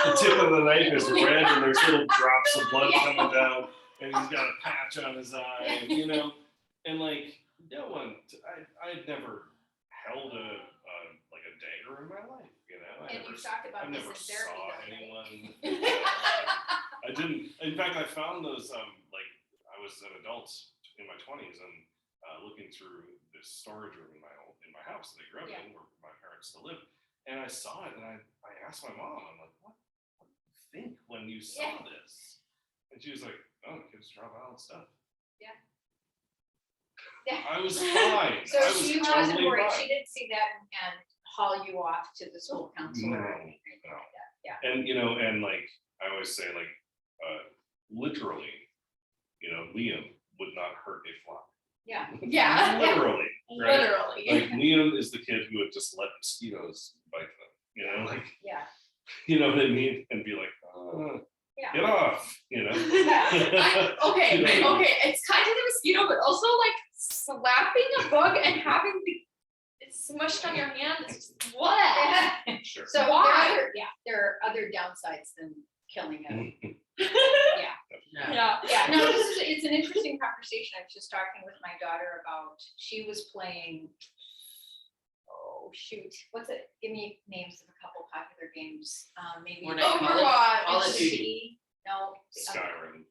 C: the tip of the knife is red, and there's little drops of blood coming down, and he's got a patch on his eye, and like, no one, I'd never held a dagger in my life,
A: And you talked
C: I
A: about this
C: never
A: in therapy.
C: saw
A: though, right?
C: anyone. I didn't. In fact, I found those. Like I was an adult in my 20s and looking through this storage room in my house that I grew up in, where my parents still live, and I saw it, and I asked my mom, I'm like, what did you think when you saw this? And she was like, oh, kids draw violent stuff.
A: Yeah.
C: I was fine.
A: So
C: I was
A: she wasn't
C: totally
A: worried.
C: fine.
A: She didn't see that and haul you off to the school counselor or anything like that. Yeah.
C: And and like I always say, like literally, Liam would not hurt a fly.
A: Yeah.
B: Yeah.
C: Literally. Right?
B: Literally.
C: Like Liam is the kid who would just let mosquitoes bite them. Like
A: Yeah.
C: you know what I mean, and be like,
A: Yeah.
C: get
B: Okay,
C: Mosquito.
B: okay, it's kind of the mosquito, but also like slapping a bug and having it smushed on your hand. It's just what?
C: Sure.
A: So there
B: Why?
A: there are other downsides than killing it.
B: Yeah.
A: Yeah, no, it's an interesting conversation. I was just talking with my daughter about, she was playing, oh, shoot, what's it? Give me names of a couple popular games. Maybe.
D: Fortnite.
B: Overwatch.
D: Call of Duty.
A: No.
C: Skyrim.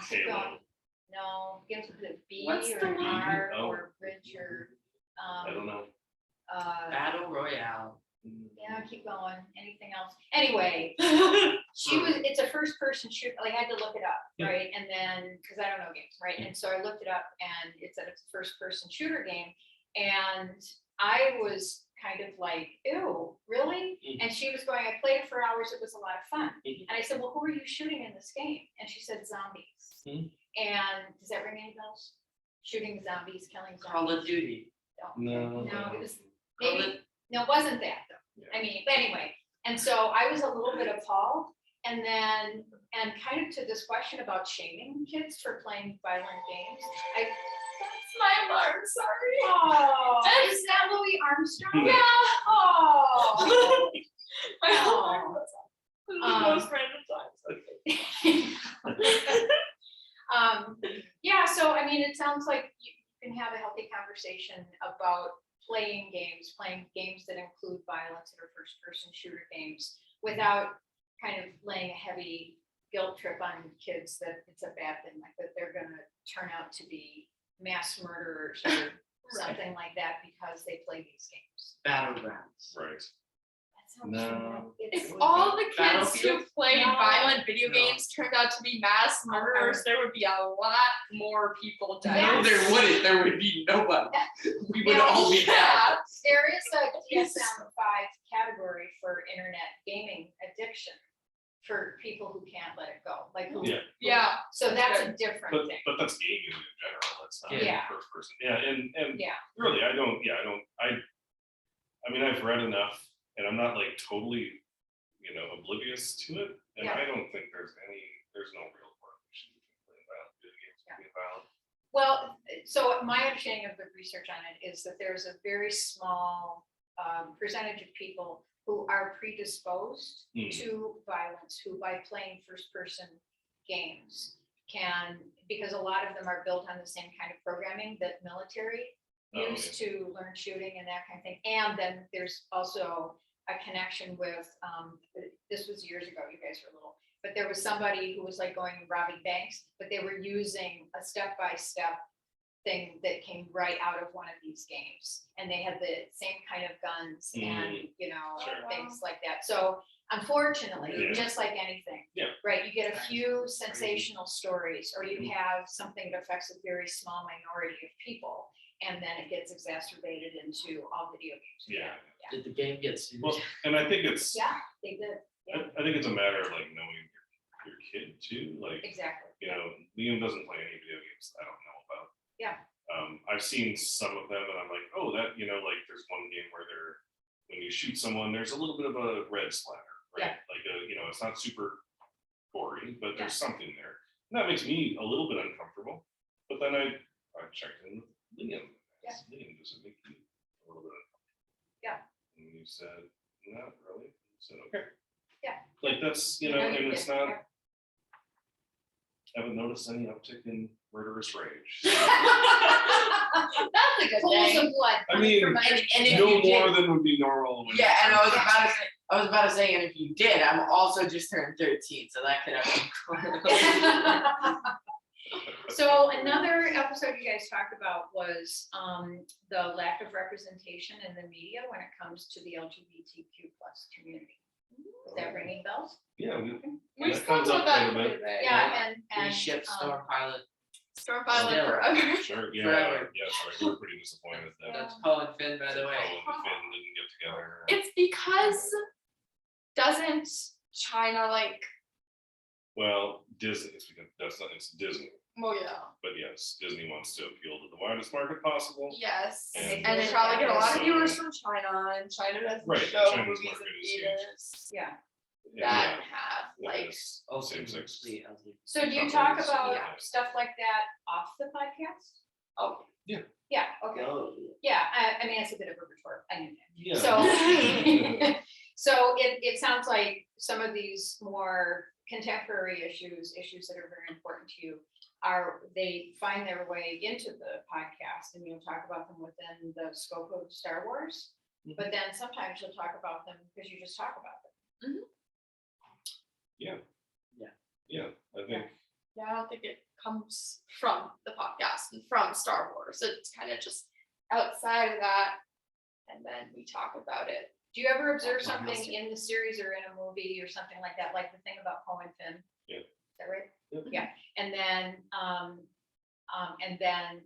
A: Keep
C: Halo.
A: going. No, games with a B
B: What's
A: or
B: the
A: an
B: one?
A: R
C: Oh.
A: or bridge or,
C: I don't know.
D: Battle Royale.
A: yeah, keep going. Anything else? Anyway, it's a first person shoot, like I had to look it up,
C: Yeah.
A: right? And then, cause I don't know games, right? And so I looked it up and it said it's a first person shooter game. And I was kind of like, ew, really?
C: Mhm.
A: And she was going, I played it for hours. It was a lot of fun.
C: Mhm.
A: And I said, well, who are you shooting in this game? And she said, zombies.
C: Mhm.
A: And does that ring any bells? Shooting zombies, killing zombies.
D: Call of Duty.
C: No.
A: No, it was
D: Call
A: maybe,
D: of-
A: no, it wasn't that though.
C: Yeah.
A: I mean, but anyway, and so I was a little bit appalled. And then, and kind of to this question about shaming kids for playing violent games.
B: That's my alarm, sorry.
A: Oh, is that Louis Armstrong?
B: Yeah.
A: Oh.
B: My
A: Oh.
B: alarm goes off. The most random times.
A: Yeah, so I mean, it sounds like you can have a healthy conversation about playing games that include violence that are first person shooter games without kind of laying a heavy guilt trip on kids that it's a bad thing, like that they're gonna turn out to be mass murderers or something like that because they play these games.
D: Battlegrounds.
C: Right.
A: That sounds
C: No.
B: If all the kids who
D: Battlefield?
B: played
A: No.
B: violent video
D: No.
B: games turned out to be mass murderers, there would be a lot more people dead.
D: No, there wouldn't. There would be nobody. We would
A: Yeah.
D: all be dead.
A: There is a DSM-5 category for internet gaming addiction for people who can't let it go, like who.
C: Yeah.
B: Yeah.
A: So that's a different
C: But
A: thing.
C: that's gaming in general. That's not
A: Yeah.
C: first person. Yeah, and
A: Yeah.
C: really, I mean, I've read enough, and I'm not like totally, oblivious to it, and
A: Yeah.
C: I don't think there's no real correlation between playing violent video games and being violent.
A: Well, so my understanding of the research on it is that there's a very small percentage of people who are predisposed to violence, who by playing first person games because a lot of them are built on the same kind of programming that military
C: Oh,
A: use to learn shooting and that kind of thing. And then there's also a connection with, this was years ago, you guys were little, but there was somebody who was like going and robbing banks, but they were using a step-by-step thing that came right out of one of these games. And they had the same kind of guns and,
C: Sure.
A: things like that. So unfortunately,
C: Yeah.
A: just like anything,
C: Yeah.
A: right, you get a few sensational stories, or you have something that affects a very small minority of people, and then it gets exacerbated into all video games.
C: Yeah.
D: Did the game get sued?
C: Well, and I think it's
A: Yeah, they did,
C: I think it's a matter of like knowing your kid too. Like,
A: exactly.
C: Liam doesn't play any video games that I don't know about.
A: Yeah.
C: I've seen some of them, and I'm like, oh, that like there's one game where when you shoot someone, there's a little bit of a red splatter, right?
A: Yeah.
C: Like it's not super gory, but
A: Yeah.
C: there's something there. And that makes me a little bit uncomfortable. But then I checked in with Liam.
A: Yeah.
C: Liam, does it make you a little bit uncomfortable?
A: Yeah.
C: And you said, not really. I said, okay.
A: Yeah.
C: Like that's,
A: You know
C: and
A: you
C: it's
A: did,
C: not,
A: yeah.
C: I haven't noticed any uptick in murderous rage.
B: That's a good
A: Pools
B: thing.
A: of blood.
C: I mean,
A: from my-
D: And if
C: No
D: you did,
C: more than would be normal. when
D: yeah, and
C: you're-
D: I was about to say, and if you did, I'm also just turned 13, so that could have.
A: So another episode you guys talked about was the lack of representation in the media when it comes to the LGBTQ plus community. Is that ringing bells?
C: Yeah,
B: We
C: That
B: spoke
C: comes
B: about
C: up
B: that
C: quite a
B: quite a
C: bit.
B: bit.
A: Yeah,
D: We
A: and
D: shipped Storm Pilot.
B: Storm Pilot
D: Still.
B: forever.
C: sure, yeah,
D: Forever.
C: sorry, we were pretty disappointed that
D: That's Poe and Finn, by the
C: Poe
D: way.
C: and Finn didn't get together.
B: It's because doesn't China like,
C: Well, Disney, it's Disney,
B: well, yeah,
C: but yes, Disney wants to appeal to the widest market possible.
B: yes,
C: And-
B: and they probably get a lot of
C: So-
B: viewers from China, and China doesn't
C: Right,
B: show
C: China's
B: movies
C: market
B: in
C: is huge.
B: theaters
A: yeah,
B: that have like,
D: Oh,
C: Same sex.
A: So do you talk
C: Couples,
A: about
C: yeah.
A: stuff like that off the podcast?
B: oh,
A: Yeah, okay. Yeah, I mean, it's a bit of a retort, I knew that.
C: Yeah.
A: So, so it sounds like some of these more contemporary issues that are very important to you they find their way into the podcast and you'll talk about them within the scope of Star Wars. But then sometimes you'll talk about them because you just talk about them.
C: Yeah, I think,
B: yeah, I don't think it comes from the podcast and from Star Wars. It's kind of just outside of that, and then we talk about it.
A: Do you ever observe
B: That's
A: something
B: awesome.
A: in the series or in a movie or something like that, like the thing about Poe and Finn?
C: Yeah.
A: Is that right?
C: Yep.
A: Yeah, and then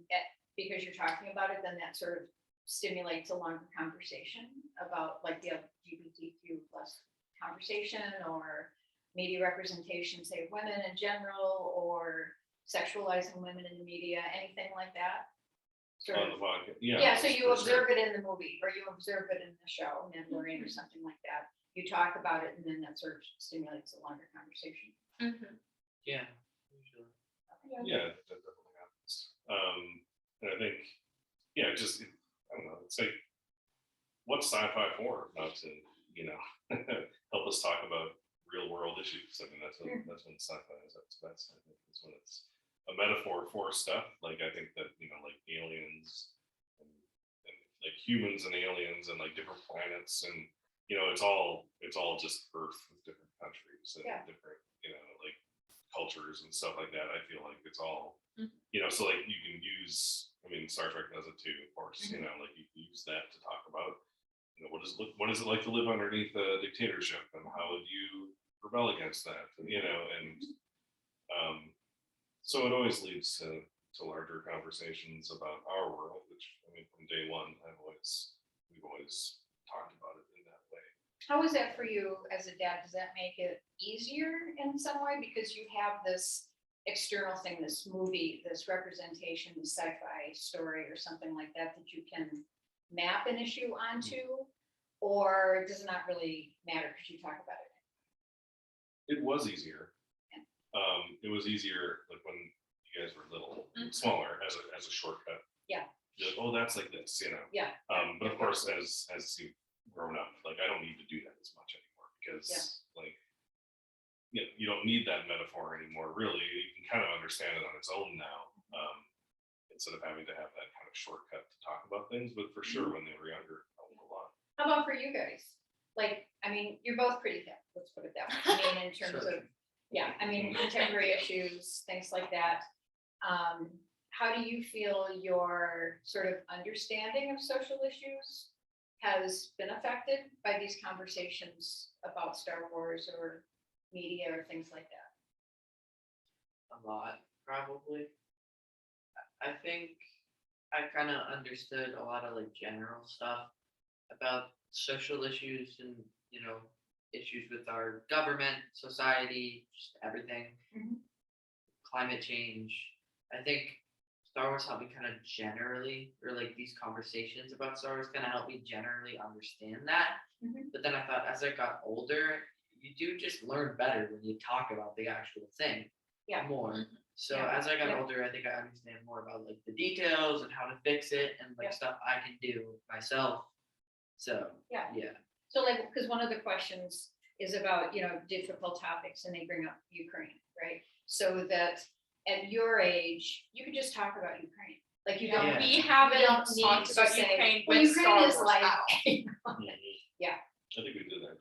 A: because you're talking about it, then that sort of stimulates a longer conversation about like the LGBTQ plus conversation or media representation, say women in general, or sexualizing women in the media, anything like that? Sort
C: on
A: of.
C: the podcast, yeah.
A: Yeah, so you
C: for sure.
A: observe it in the movie, or you observe it in the show, Mandalorian or something like that. You talk about it, and then that sort of stimulates a longer conversation.
D: Yeah. Usually.
C: Yeah, that definitely happens. And I think, yeah, I don't know, it's like, what's sci-fi for? Not to, help us talk about real world issues. I mean, that's when sci-fi is at its best. I think that's when it's a metaphor for stuff. Like, I think that, like aliens and like humans and aliens and like different planets and, it's all just Earth with different countries and
A: Yeah.
C: different, like cultures and stuff like that. I feel like it's all,
B: Mhm.
C: so like you can use, Star Trek does it too, of course,
A: Mhm.
C: like you can use that to talk about, what is it like to live underneath a dictatorship and how would you rebel against that, and so it always leads to larger conversations about our world, which, from day one, we've always talked about it in that way.
A: How is that for you as a dad? Does that make it easier in some way? Because you have this external thing, this movie, this representation, this sci-fi story or something like that you can map an issue onto, or does it not really matter because you talk about it?
C: It was easier. It was easier like when you guys were little, and smaller, as a shortcut.
A: Yeah.
C: You're like, oh, that's like this,
A: Yeah.
C: But of course, as you've grown up, like I don't need to do that as much anymore because like, you don't need that metaphor anymore. Really, you can kind of understand it on its own now, instead of having to have that kind of shortcut to talk about things. But for sure, when they were younger, it helped a lot.
A: How about for you guys? Like, you're both pretty hip, let's put it that way. In terms of, contemporary issues, things like that. How do you feel your sort of understanding of social issues has been affected by these conversations about Star Wars or media or things like that?
D: A lot, probably. I think I kind of understood a lot of like general stuff about social issues and, issues with our government, society, just everything, climate change. I think Star Wars helped me kind of generally, or like these conversations about Star Wars kind of helped me generally understand that. But then I thought as I got older, you do just learn better when you talk about the actual thing more. So as I got older, I think I understand more about like the details and how to fix it and like stuff I can do myself. So
A: So like, because one of the questions is about, difficult topics and they bring up Ukraine, right? So that at your age, you could just talk about Ukraine. Like you don't,
B: We haven't
A: don't need
B: talked
A: to
B: about
A: say,
B: Ukraine
A: well,
B: with
A: Ukraine
B: Star
A: is
B: Wars
A: like,
B: now.
C: I think we did that.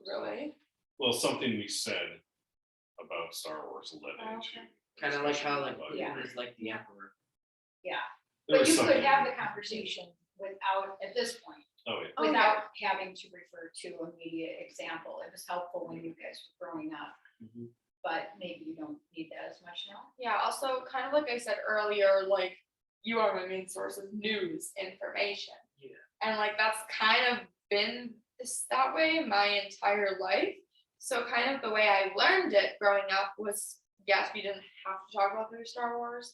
B: Really?
C: Well, something we said about Star Wars led into
D: kind of like how like
C: discussion
A: Yeah.
D: Putin is like the emperor.
A: yeah.
C: There
A: But
C: was
A: you could
C: something-
A: have the conversation without, at this point,
C: Oh, yeah.
B: Okay.
A: without having to refer to a media example. It was helpful when you guys were growing up, but maybe you don't need that as much now.
B: Yeah, also kind of like I said earlier, like you are my main source of news information.
D: Yeah.
B: And like that's kind of been that way my entire life. So kind of the way I learned it growing up was, yes, we didn't have to talk about through Star Wars,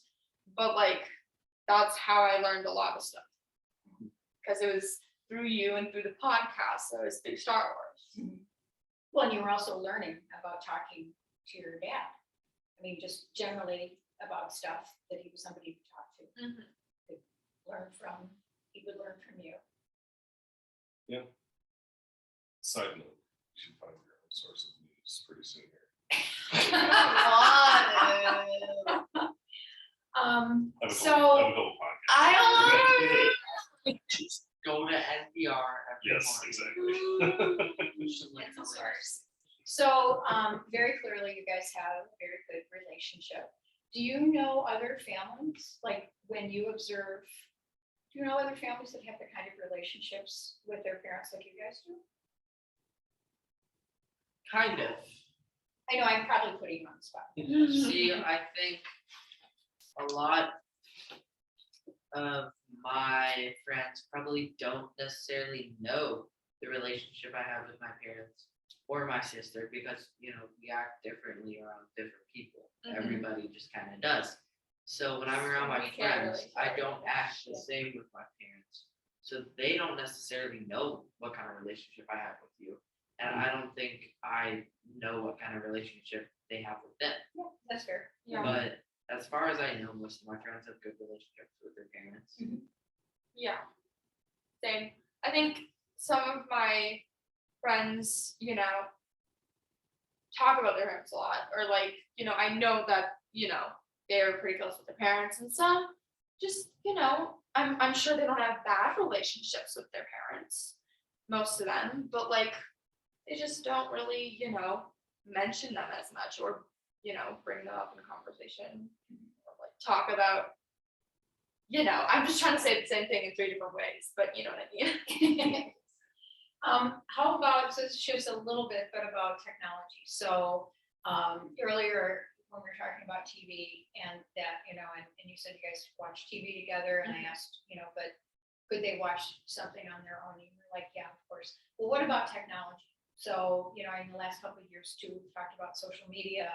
B: but like that's how I learned a lot of stuff. Because it was through you and through the podcast, so it was through Star Wars.
A: Well, and you were also learning about talking to your dad. I mean, just generally about stuff that he was somebody to talk to,
B: Mhm.
A: learn from, he would learn from you.
C: Side note, you should find your own source of news pretty soon here. Have a
A: So
C: couple podcasts.
B: I
D: Just go to NPR every
C: Yes,
D: morning.
C: exactly.
D: You should look
A: It's a
D: for
A: source. So, very clearly you guys have a very good relationship. Do you know other families, like when you observe, do you know other families that have the kind of relationships with their parents like you guys do?
D: Kind of.
A: I know I'm probably putting you on the spot.
D: See, I think a lot of my friends probably don't necessarily know the relationship I have with my parents or my sister because, you know, we act differently around different people.
B: Mhm.
D: Everybody just kind of does. So when I'm around my
B: We can't
D: friends,
B: really
D: I
B: tell
D: don't
B: that.
D: act the same with my parents. So they don't necessarily know what kind of relationship I have with you. And I don't think I know what kind of relationship they have with them.
A: Yeah, that's fair.
B: Yeah.
D: But as far as I know, most of my friends have good relationships with their parents.
B: Yeah. Same. I think some of my friends, you know, talk about their parents a lot, or like, you know, I know that, you know, they're pretty close with their parents, and some just, you know, I'm sure they don't have bad relationships with their parents, most of them, but like they just don't really, you know, mention them as much, or, you know, bring them up in conversation, or like talk about, you know, I'm just trying to say the same thing in 3 different ways, but you know what I mean.
A: How about, so this shifts a little bit, but about technology. So, earlier when we were talking about TV and that, you know, and you said you guys watch TV together, and I asked, you know, but could they watch something on their own? And you were like, yeah, of course. Well, what about technology? So, you know, in the last couple of years too, we've talked about social media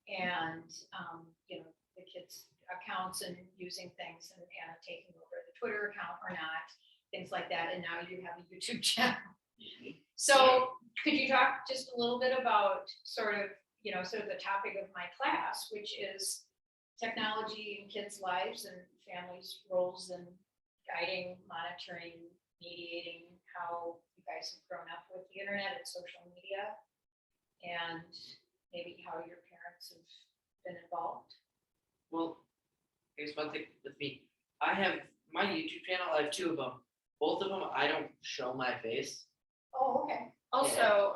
A: and, you know, the kids' accounts and using things and taking over the Twitter account or not, things like that. And now you have a YouTube channel. So could you talk just a little bit about sort of the topic of my class, which is technology in kids' lives and families' roles in guiding, monitoring, mediating how you guys have grown up with the internet and social media, and maybe how your parents have been involved?
D: Well, here's one thing with me. I have my YouTube channel, I have 2 of them. Both of them, I don't show my face.
A: Oh, okay.
B: Also,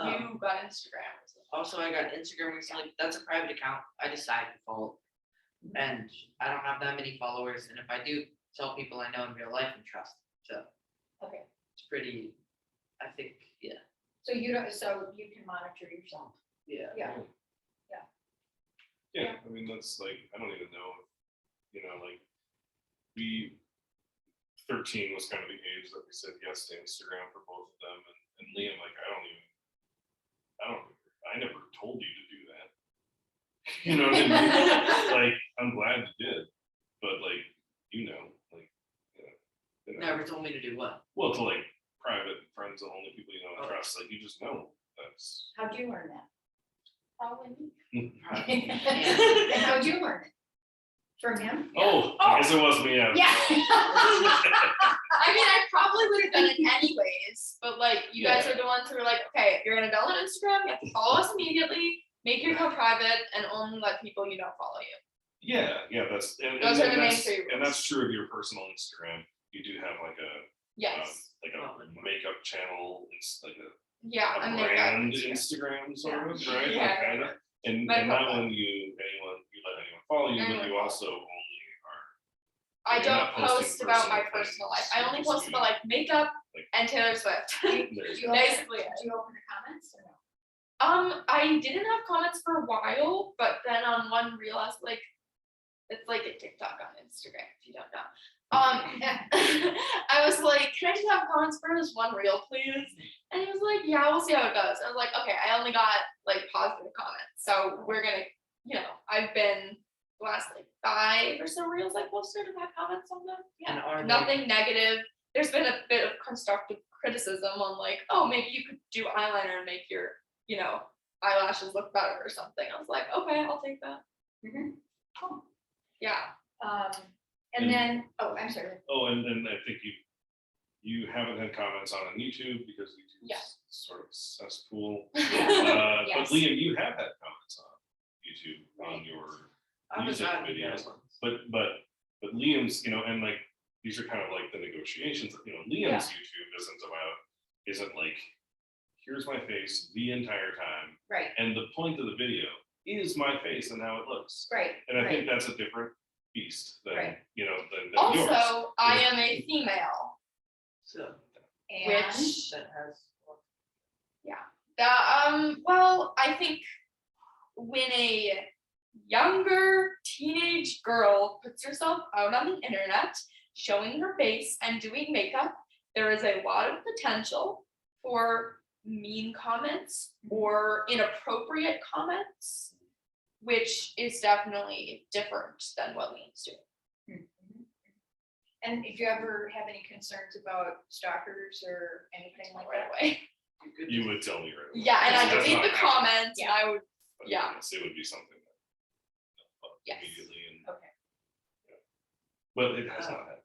B: you got Instagram.
D: Also, I got Instagram recently. That's a private account. I decided to follow. And I don't have that many followers. And if I do, tell people I know in real life and trust. So
A: Okay.
D: it's pretty, I think, yeah.
A: So you can monitor yourself.
D: Yeah.
A: Yeah.
C: Yeah, I mean, that's like, I don't even know, you know, like, 13 was kind of the age that we said yes to Instagram for both of them, and Liam, like, I never told you to do that. You know what I mean? Like, I'm glad you did, but like, you know,
D: Never told me to do what?
C: well, to like private friends, the only people you know and
D: Oh.
C: trust, like, you just know that's.
A: How'd you learn that?
B: Probably.
A: And how'd you learn it? From him?
C: Oh, I guess it was me.
A: Yeah.
B: I mean, I probably would have done it anyways, but like, you guys are the ones who are like, okay, if you're an adult on Instagram, you have to follow us immediately, make your account private, and only let people you know follow you.
C: Yeah, that's
B: Those are the main 3
C: and
B: rules.
C: that's true of your personal Instagram. You do have like a
B: Yes.
C: like a makeup channel. It's like a
B: Yeah, and make
C: brand
B: that.
C: Instagram sort of, right?
B: Yeah.
C: Like, kinda. And
B: My
C: not
B: profile.
C: when you let anyone follow you, but
B: Anyone
C: you
B: follow.
C: also only are.
B: I
C: You're
B: don't
C: not posting
B: post about my
C: personal
B: personal life.
C: things,
B: I only
C: just
B: post about like makeup
C: like-
B: and Taylor Swift.
C: There
A: Do
C: you
A: you
C: go.
B: Basically.
A: Do you open the comments or no?
B: I didn't have comments for a while, but then on one reel, I was like, it's like a TikTok on Instagram, if you don't know. I was like, can I just have comments for this one reel, please? And he was like, yeah, we'll see how it goes. I was like, okay, I only got like positive comments. So we're gonna, you know, I've been the last like 5 or so reels I posted and had comments on them.
D: And
B: Yeah,
D: are they-
B: nothing negative. There's been a bit of constructive criticism on like, oh, maybe you could do eyeliner and make your eyelashes look better or something. I was like, okay, I'll take that.
A: Mhm. Cool.
B: Yeah.
A: And then, oh, I'm sorry.
C: Oh, and I think you haven't had comments on YouTube because YouTube's
B: Yeah.
C: sort of cesspool.
A: Yeah.
C: But
A: Yes.
C: Liam, you have had comments on YouTube on
A: Right.
C: your
D: I haven't
C: music
D: gotten any
C: videos,
D: bad ones.
C: but Liam's, and like these are kind of like the negotiations. Liam's YouTube isn't like here's my face the entire time,
A: Right,
C: and the point of the video is my face and how it looks.
A: right.
C: And I
A: right.
C: think that's a different beast than
A: Right.
C: than yours.
B: Also, I am a female,
D: So
A: And
B: which
D: that has.
B: well, I think when a younger teenage girl puts herself out on the internet, showing her face and doing makeup, there is a lot of potential for mean comments or inappropriate comments, which is definitely different than what Liam's doing.
A: Mhm. And if you ever have any concerns about stalkers or anything like
B: Right
A: that,
B: away.
C: You would tell me right away.
B: Yeah, and I
C: That's
B: delete
C: not
B: the
C: happening,
B: comments, and I would.
C: but
B: yeah.
C: yes, it would be something that
B: Yes.
C: immediately and.
A: Okay.
C: But it has not happened.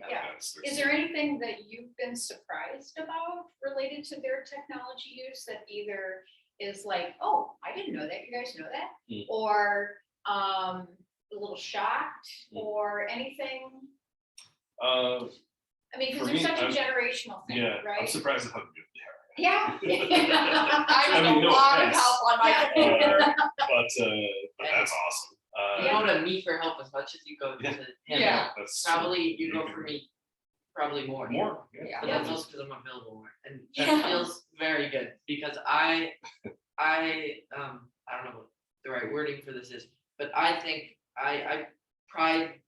A: Yeah. Is there anything that you've been surprised about related to their technology use that either is like, oh, I didn't know that, you guys know that?
C: Mm.
A: Or a little shocked
C: Mm.
A: or anything? I mean,
C: For
A: because there's
C: me,
A: such a
C: I'm-
A: generational thing,
C: Yeah,
A: right?
C: I'm surprised at how good they are.
A: Yeah.
B: I
C: I
B: need
C: mean,
B: a
C: no
B: lot of
C: offense.
B: help on my
A: Yeah.
B: computer.
C: But that's awesome.
D: You go to me for help as much as you go to
C: Yeah.
D: him.
B: Yeah.
C: That's
D: Probably you
C: You
D: go
C: can-
D: for me, probably more.
C: more.
B: Yeah.
D: But that's also because I'm available more, and that
B: Yeah.
D: feels very good because I don't know what the right wording for this is, but I think I prize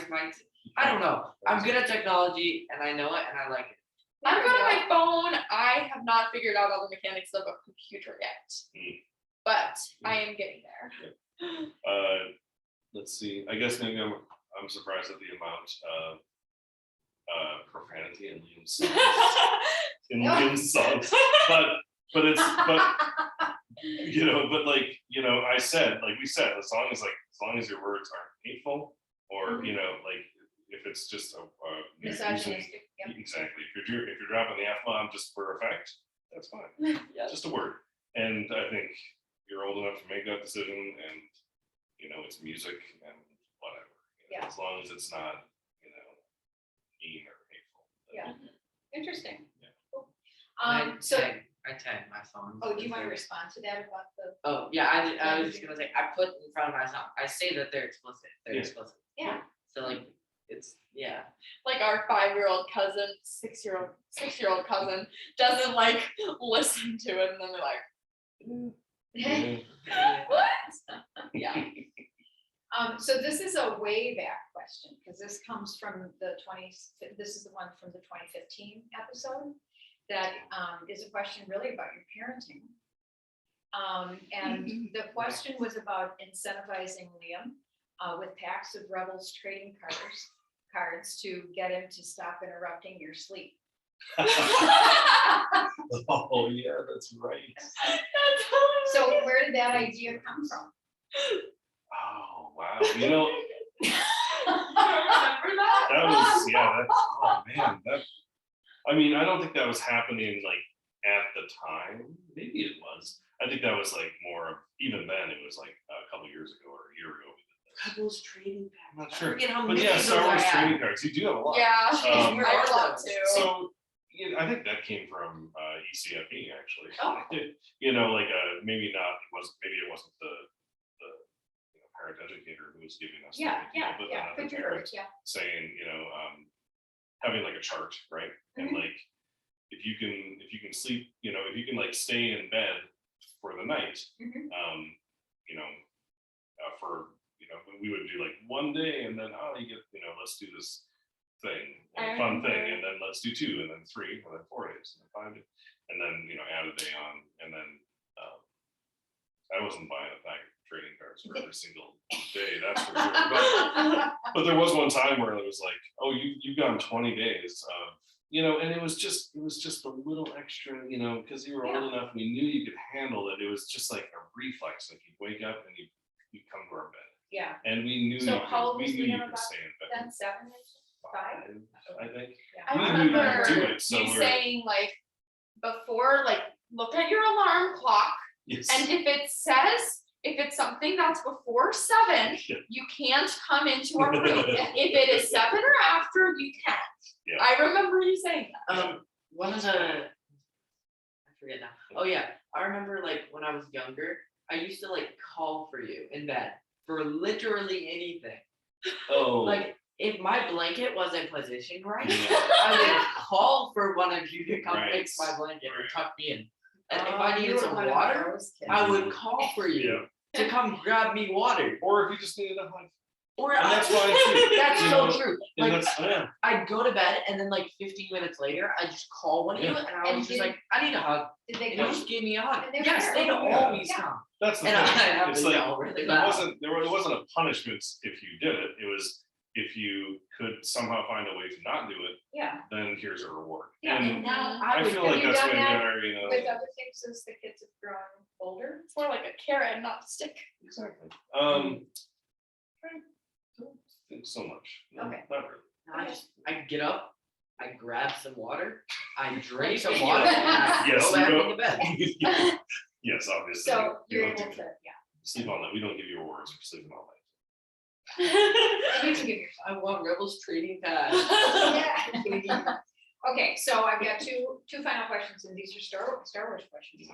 D: my. I don't know. I'm good at technology and I know it and I like it.
B: I'm good on my phone. I have not figured out all the mechanics of a computer yet,
C: Mm.
B: but I am getting there.
C: Let's see. I guess maybe I'm surprised at the amount of profanity in Liam's songs. But it's I said, like we said, the song is like as long as your words aren't hateful or
A: Mhm.
C: like if it's just you're using-
A: Misogynistic, yep.
C: exactly. If you're dropping the F-bomb just for effect, that's fine.
B: Yes.
C: Just a word. And I think you're old enough to make that decision, and it's music and whatever.
A: Yeah.
C: As long as it's not mean or hateful.
A: Yeah. Interesting.
C: Yeah.
A: Cool.
D: I
A: So,
D: tag my songs.
A: oh, do you want to respond to that about the?
D: Oh yeah, I was just gonna say I put in front of my song. I say that they're explicit. They're
C: Yeah.
D: explicit.
A: Yeah.
D: So like it's
B: Like our 5-year-old cousin, 6-year-old cousin doesn't like listen to it, and then they're like, what? Yeah.
A: So this is a way back question because this comes from this is the one from the 2015 episode that is a question really about your parenting. And the question was about incentivizing Liam with packs of Rebels trading cards to get him to stop interrupting your sleep.
C: Oh yeah, that's right.
A: So where did that idea come from?
C: Oh wow.
B: Remember that?
C: That was oh man, I mean, I don't think that was happening like at the time. Maybe it was. I think that was like more even then it was like a couple years ago or a year ago.
D: Rebels trading pack.
C: I'm not
D: I
C: sure.
D: forget how
C: But
D: many
C: yeah,
D: of
C: Star
D: those I
C: Wars
D: had.
C: trading cards. You do have a lot.
B: Yeah,
C: Um,
B: I love
D: so-
B: to.
C: So I think that came from ECFE actually.
A: Oh.
C: Like maybe not. Maybe it wasn't the parent educator who was giving us. the idea, but another
A: Could be
C: parent
A: right, yeah.
C: saying having like a chart, right? And
A: Mhm.
C: like if you can sleep, if you can like stay in bed for the night,
A: Mhm.
C: for we would do like one day and then you get let's do this thing,
B: I
C: fun thing,
B: remember.
C: and then let's do 2 and then 3 and then 4 days and then 5 days and then add a day on and then I wasn't buying a pack of trading cards for every single day, that's for sure. But there was one time where it was like, oh, you've gone 20 days of and it was just a little extra, because you were old enough, we knew you could handle it. It was just like a reflex, like you'd wake up and you'd come to our bed.
A: Yeah.
C: And we knew
A: So
C: you
A: how old
C: could,
A: was
C: we knew
A: Liam
C: you could
A: about
C: stay in bed.
A: then? 7, 5?
C: I think.
B: I
C: We knew you could
B: remember
C: do it, so
B: you
C: we're-
B: saying like before, like look at your alarm clock,
C: Yes.
B: and if it's something that's before 7,
C: Yeah.
B: you can't come into our room. If it is 7 or after, you can.
C: Yeah.
B: I remember you saying that.
D: One of the, I forget now. Oh yeah, I remember like when I was younger, I used to like call for you in bed for literally anything.
C: Oh.
D: Like if my blanket wasn't positioned right,
C: Yeah.
D: I would call for one of you to come
C: Right.
D: fix my blanket or
C: Right.
D: tuck me in. And if
A: Oh,
D: I
A: you
D: needed
A: were
D: some
A: one of
D: water,
A: those kids.
D: I would call for you to come grab me water.
C: Or if you just needed a hug.
D: Or
C: And that's fine too.
D: That's
C: you
D: so
C: know?
D: true.
C: And
D: Like
C: that's, yeah.
D: I'd go to bed and then like 15 minutes later, I just call one of you
C: Yeah.
D: and I
A: And
D: was just
A: did-
D: like, I need a hug.
A: Did they
D: And you
A: come?
D: just gave me a hug.
A: And they were
D: Yes,
A: there.
D: they'd
C: Yeah.
D: always
A: Yeah.
D: come.
C: That's the
D: And I
C: thing.
D: have
C: It's
D: to
C: like,
D: yell really
C: it
D: loud.
C: wasn't a punishment if you did it. It was if you could somehow find a way to not do it,
A: Yeah.
C: then here's a reward.
A: Yeah.
C: And
A: And now
C: I
D: would-
C: feel
A: have
C: like
A: you
C: that's
A: done
C: when
A: that
C: you're,
A: with other things as the kids have grown older.
B: It's more like a carrot, not a stick.
C: Exactly. I don't think so much. No,
A: Okay.
C: Not really.
D: I get up, I grab some water, I drink some water, and I
C: Yes,
D: go
C: you
D: back
C: go.
D: into bed.
C: Yes, obviously.
A: So
C: you
A: you're
C: don't
A: able
C: do
A: to,
C: that.
A: yeah.
C: Sleep all night. We don't give you rewards for sleeping all night.
A: And you can give yourself.
D: I want Rebels trading pad.
A: Yeah. Okay, so I've got two final questions, and these are Star Wars questions.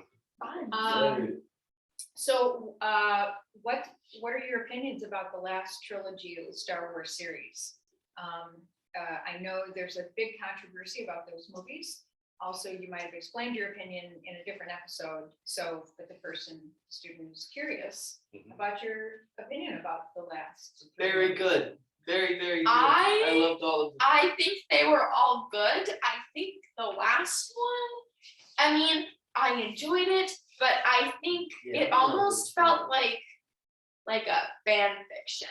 A: So, what are your opinions about the last trilogy of the Star Wars series? I know there's a big controversy about those movies. Also, you might have explained your opinion in a different episode. So, but the student is curious
C: Mhm.
A: about your opinion about the last.
D: Very good. Very, very good.
B: I-
D: I loved all of them.
B: I think they were all good. I think the last one, I mean, I enjoyed it, but I think
D: Yeah,
B: it
D: I loved
B: almost
D: it.
B: felt like a fan fiction.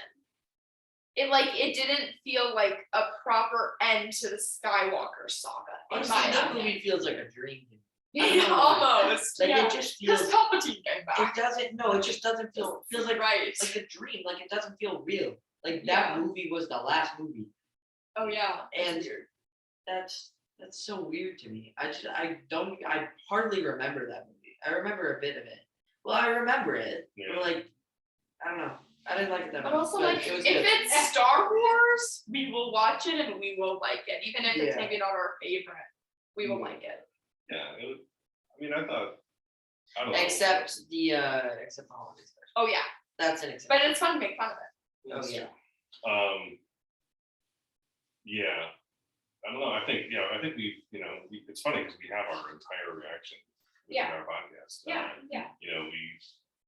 B: It didn't feel like a proper end to the Skywalker saga. In
D: Honestly,
B: my
D: that
B: opinion.
D: movie feels like a dream. I don't
B: Yeah,
D: know why.
B: almost.
D: Like
B: yeah.
D: it just
B: Because
D: feels.
B: Palpatine came back.
D: It just doesn't feel. Feels like
B: right.
D: like a dream. Like it doesn't feel real. Like that
B: Yeah.
D: movie was the last movie.
B: Oh yeah. that's
D: And
B: weird.
D: that's so weird to me. I hardly remember that movie. I remember a bit of it. Well, I remember it,
C: Yeah.
D: but like, I don't know. I didn't like it that
B: But
D: much.
B: also,
D: but
B: like,
D: it was
B: if
D: good.
B: it's Star Wars, we will watch it and we will like it, even if it's
D: Yeah.
B: maybe not our favorite. We will
C: Mhm.
B: like it.
C: Yeah. I thought. I don't know.
D: Except the holiday special.
B: Oh yeah,
D: That's an exception.
B: but it's fun to make fun of it.
D: Oh yeah.
C: Yeah. I don't know. I think we, it's funny because we have our entire reaction within
A: Yeah.
C: our podcast.
A: Yeah, yeah.
C: We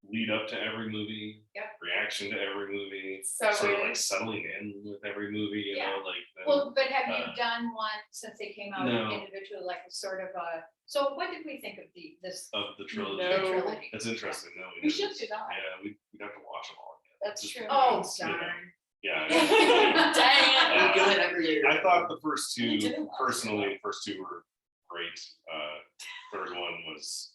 C: lead up to every movie.
A: Yep.
C: Reaction to every movie.
B: So
C: Sort of
B: weird.
C: like settling in with every movie,
A: Yeah.
C: then-
A: Well, but have you
C: uh,
A: done one since they came out
C: no.
A: individually, like a sort of a, so what did we think of this?
C: of the trilogy.
B: No.
A: trilogy?
C: That's interesting. No,
B: We
C: didn't.
B: should do that.
C: Yeah, we'd have to watch them all again.
B: That's
C: Just
B: true.
A: Oh,
C: because, you know,
A: darn.
C: Yeah.
B: Dang
D: We
B: it.
D: do it every year.
C: I thought the first
B: We
C: two,
B: didn't watch
C: personally, were great. Third one was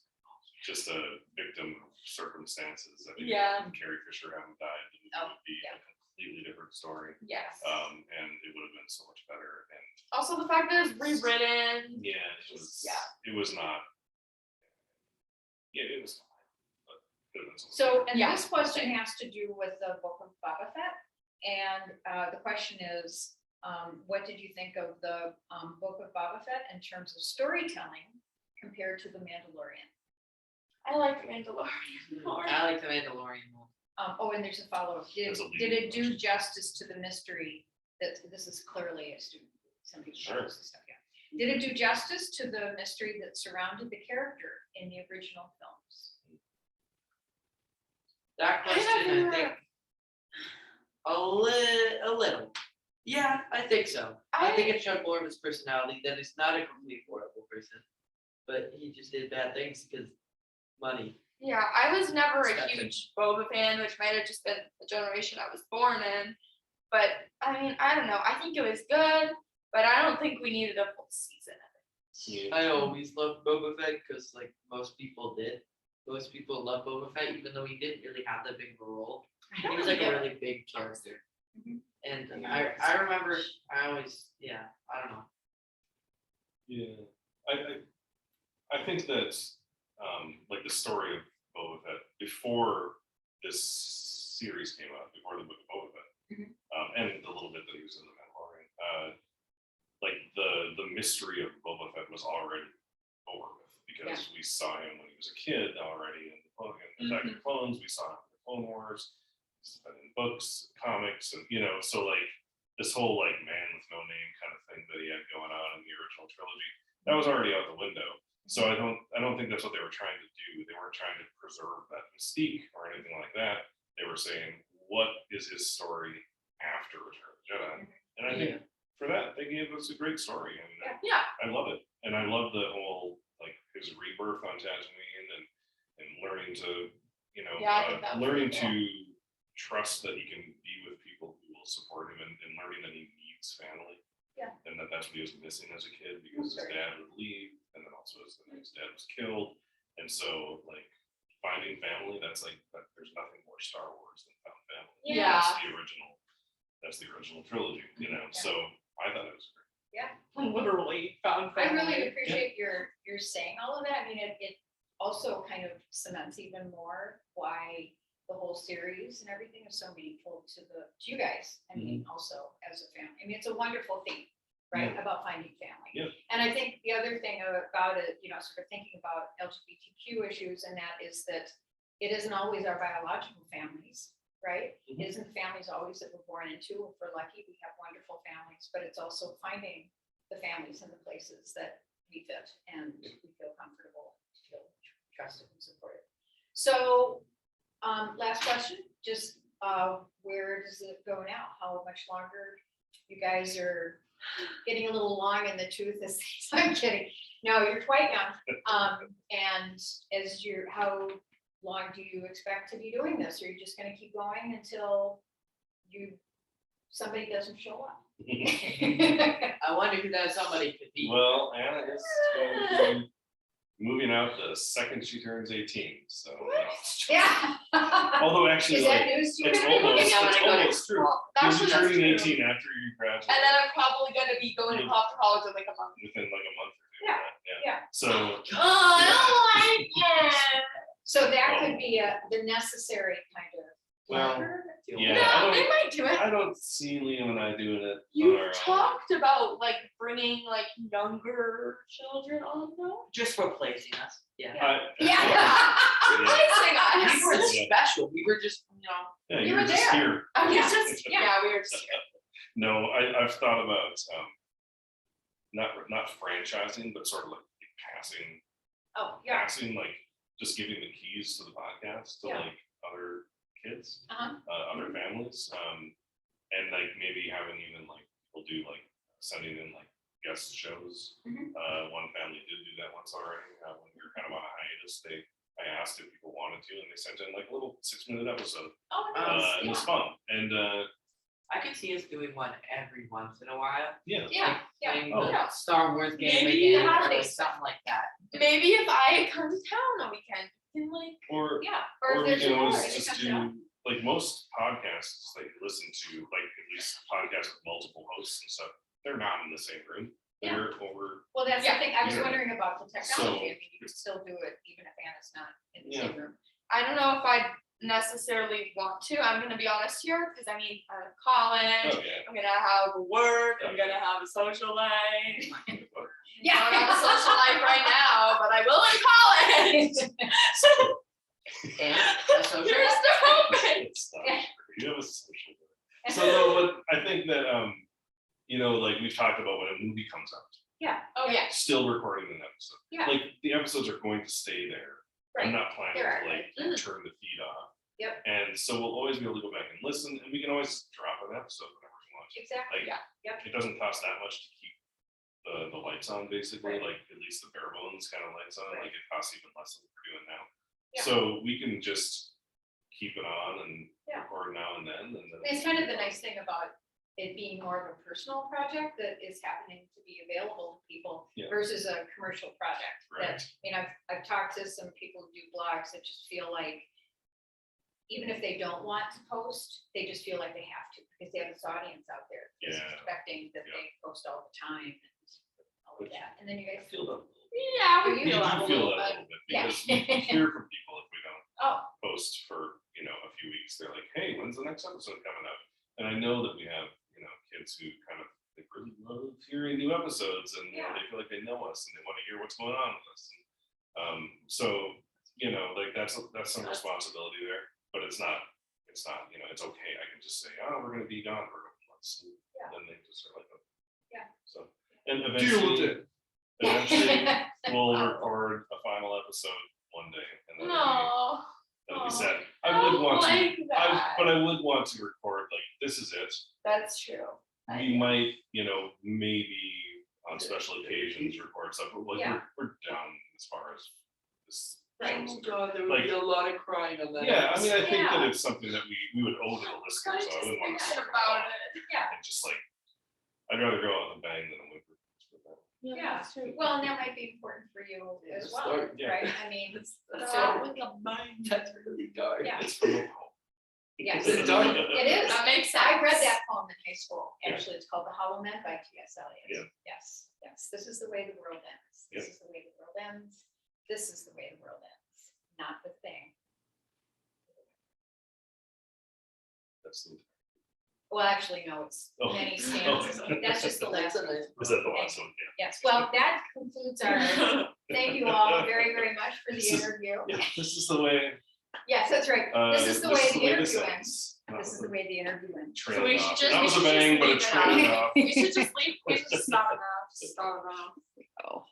C: just a victim of circumstances. I think
B: Yeah.
C: if Carrie Fisher hadn't died, it
A: Oh,
C: would be
A: yeah.
C: a completely different story.
B: Yes.
C: And it would have been so much better. And
B: Also, the fact that it's rewritten.
C: yeah, it was not. Yeah, it was fine. But it could have been so much
A: So,
C: better.
A: and
B: Yeah.
A: this question has to do with the book of Boba Fett. And the question is, what did you think of the book of Boba Fett in terms of storytelling compared to The Mandalorian?
B: I like the Mandalorian more.
D: I like the Mandalorian more.
A: And there's a follow-up. Did
C: That's a
A: it
C: leading
A: do
C: question.
A: justice to the mystery? That this is clearly a student, somebody who
C: Sure.
A: follows this stuff, yeah. Did it do justice to the mystery that surrounded the character in the original films?
D: That question, I
B: never-
D: think, a little. Yeah, I think so. I think it showed more of his personality that he's not a complete horrible person, but he just did bad things because money.
B: Yeah, I was never a
D: Gotcha.
B: huge Boba fan, which might have just been the generation I was born in. But I mean, I don't know. I think it was good, but I don't think we needed a full season of it.
D: I always loved Boba Fett because like most people did. Most people love Boba Fett, even though he didn't really have that big of a role. He was like a really big character.
A: Mhm.
D: And I remember I always I don't know.
C: Yeah, I think that like the story of Boba Fett before this series came out, before the book of Boba Fett,
A: Mhm.
C: and the little bit that he was in the Mandalorian, like the mystery of Boba Fett was already over with because we saw him when he was a kid already in Attack of the Clones. We saw him in the Clone Wars, in books, comics, and so like this whole like man with no name kind of thing that he had going on in the original trilogy, that was already out the window. So I don't think that's what they were trying to do. They weren't trying to preserve that mystique or anything like that. They were saying, what is his story after Return of the Jedi? And I think for that, they gave us a great story. I mean,
B: Yeah.
C: I love it. And I love the whole, like, his rebirth on Tatooine and learning to,
B: Yeah, I think that was
C: learning
B: really
C: to trust that he can be with people who will support him and learning that he needs family.
A: Yeah.
C: And that's what he was missing as a kid because his dad would leave and then also his dad was killed. And so, like, finding family, that's like, there's nothing more Star Wars than found family.
B: Yeah.
C: That's the original trilogy, So I thought it was great.
B: Literally found
A: I
B: family.
A: really appreciate your saying all of that. I mean, it also kind of cements even more why the whole series and everything is so meaningful to you guys. I mean, also as a family. I mean, it's a wonderful theme, right? About finding family.
C: Yeah.
A: And I think the other thing about it, sort of thinking about LGBTQ issues and that is that it isn't always our biological families, right? It isn't families always that we're born into. If we're lucky, we have wonderful families, but it's also finding the families and the places that we fit and we feel comfortable, feel trusted and supported. So last question, just where does it go now? How much longer? You guys are getting a little long in the tooth. I'm kidding. No, you're quite young. And how long do you expect to be doing this? Are you just going to keep going until somebody doesn't show up?
D: I wonder who that somebody could be.
C: Well, Anna is going to be moving out the second she turns 18. So
A: Yeah.
C: although actually,
A: Is that news to you?
C: it's almost true.
B: That's
C: You'll be
B: just
C: turning
B: true.
C: 18 after you graduate.
B: And then I'm probably gonna be going to college in like a month.
C: Within like a month or two.
A: Yeah.
C: So
B: Oh, I don't like it.
A: So that could be the necessary kind of.
C: Well,
A: marker.
C: yeah,
B: No, they might do it.
C: I don't see Liam and I doing it.
B: You
C: on our own.
B: talked about like bringing like younger children on though.
D: Just replacing us. Yeah.
A: Yeah.
B: Replacing us.
D: We were special. We were just,
C: Yeah,
A: You
C: you
A: were
C: were just
A: there.
C: here.
B: I was
A: Yeah.
B: just yeah, we were just here.
C: No, I've thought about not franchising, but sort of like passing
A: Oh, yeah.
C: like just giving the keys to the podcast to
A: Yeah.
C: like other kids,
A: Uh-huh.
C: other families, and like maybe having even like people do like sending in like guest shows.
A: Mhm.
C: One family did do that once already when we were kind of on a hiatus. I asked if people wanted to, and they sent in like a little 6-minute episode.
A: Oh,
C: It
A: nice.
C: was fun, and
D: I could see us doing one every once in a while.
C: yeah.
A: Yeah.
D: Playing
C: Oh.
D: the Star Wars game
B: Maybe
D: again, or
B: holiday
D: like something like that.
B: Maybe if I come to town on weekend, we can like
C: Or
A: Yeah.
C: or
A: if
C: we
A: there's
C: can
A: a
C: always
A: holiday that
C: just
A: comes
C: do
A: up.
C: like most podcasts that you listen to, like at least podcasts with multiple hosts and stuff. They're not in the same room. They're over.
A: Well, that's
B: Yeah.
A: the thing. I was
C: Yeah.
A: wondering about the technology.
C: So-
A: I mean, you can still do it even if Anna's not in the
C: Yeah.
A: same room.
B: I don't know if I necessarily want to. I'm gonna be honest here because I mean I have college.
C: Oh yeah.
B: I'm gonna have work. I'm gonna have a social life. I
A: Yeah.
B: don't have a social life right now, but I will in college. So
D: And a social
B: there's no hope.
C: Stop. You have a social life. So no, what I think that like we've talked about when a movie comes out,
B: Oh yeah.
C: still recording an episode.
A: Yeah.
C: Like the episodes are going to stay there. I'm
A: Right.
C: not planning
A: They're
C: to like
B: archived.
C: turn the feed off.
A: Yep.
C: And so we'll always be able to go back and listen, and we can always drop an episode whenever we want.
A: Exactly.
C: Like,
B: Yeah.
A: Yep.
C: it doesn't cost that much to keep the lights on, basically.
A: Right.
C: Like at least the bare bones kind of lights on.
A: Right.
C: Like it costs even less than we're doing now.
A: Yeah.
C: So we can just keep it on and
A: Yeah.
C: record now and then. And then
A: It's kind of the nice thing about it being more of a personal project that is happening to be available to people
C: Yeah.
A: versus a commercial project.
C: Right.
A: That, I mean, I've talked to some people who do blogs that just feel like, even if they don't want to post, they just feel like they have to, because they have this audience out there that's
C: Yeah.
A: expecting that
C: Yeah.
A: they post all the time and all of that. And then you
E: I
A: guys
E: feel that.
B: Yeah,
A: Do
B: we
A: you
C: We
B: feel
C: do
B: that a
C: feel
B: little
C: that a
B: bit.
C: little bit,
A: Yeah.
C: because we hear from people if we don't
A: Oh,
C: post for, a few weeks, they're like, hey, when's the next episode coming up? And I know that we have, kids who kind of, they really love hearing new episodes, and
A: Yeah.
C: they feel like they know us and they want to hear what's going on with us. And, so, like that's some responsibility there, but it's not, it's okay. I can just say, oh, we're gonna be gone for a couple months. And
A: Yeah.
C: then they just are like, oh.
A: Yeah.
C: So, and
E: Deal with
C: eventually,
E: it.
C: we'll record a final episode one day, and
B: No.
C: that'll be
B: Oh,
C: sad. I would want to,
B: like that.
C: but I would want to record, like, this is it.
B: That's true.
C: We might, maybe on special occasions record stuff, but like
A: Yeah.
C: we're down as far as this.
A: Right.
E: Oh God, there would
C: Like-
E: be a lot of crying on that.
C: Yeah, I mean, I think that
B: Yeah.
C: it's something that we would owe to the
B: I'm
C: listeners, so I
B: just
C: wouldn't want to.
B: thinking about it.
A: Yeah.
C: And just like, I'd rather go out with a bang than a whimper.
A: Yeah.
B: that's true.
A: Well, and that might be important for you as well,
E: Start,
C: yeah.
A: right? I mean,
E: That's
A: So-
E: not with a mind. That's really dark.
A: Yeah.
C: It's from home.
A: yes,
E: It's dark.
A: it is.
B: That makes sense.
A: I read that poem in high school.
C: Yeah.
A: Actually, it's called The Hollow Men by T.S. Eliot.
C: Yeah.
A: Yes, yes. This is the way the world ends. This
C: Yeah.
A: is the way the world ends. This is the way the world ends, not the thing.
C: That's the.
A: Well, actually, no, it's
C: Oh.
A: many stanzas. That's just the last one.
C: Is that the last one? Yeah.
A: Yes, well, that concludes our, thank you all very, very much for the
C: This is-
A: interview.
C: Yeah, this is the way.
A: Yes, that's right. This is the way the
C: this
A: interview ends.
C: ends. Not
A: This is the way the interview ends.
C: trailed
B: So we should
C: off.
B: just-
C: That
B: we
C: was a
B: should just
C: bang, but it
B: leave it
C: trailed
B: out.
C: off.
B: We should just leave. We should stop now. Stop now.
A: Oh.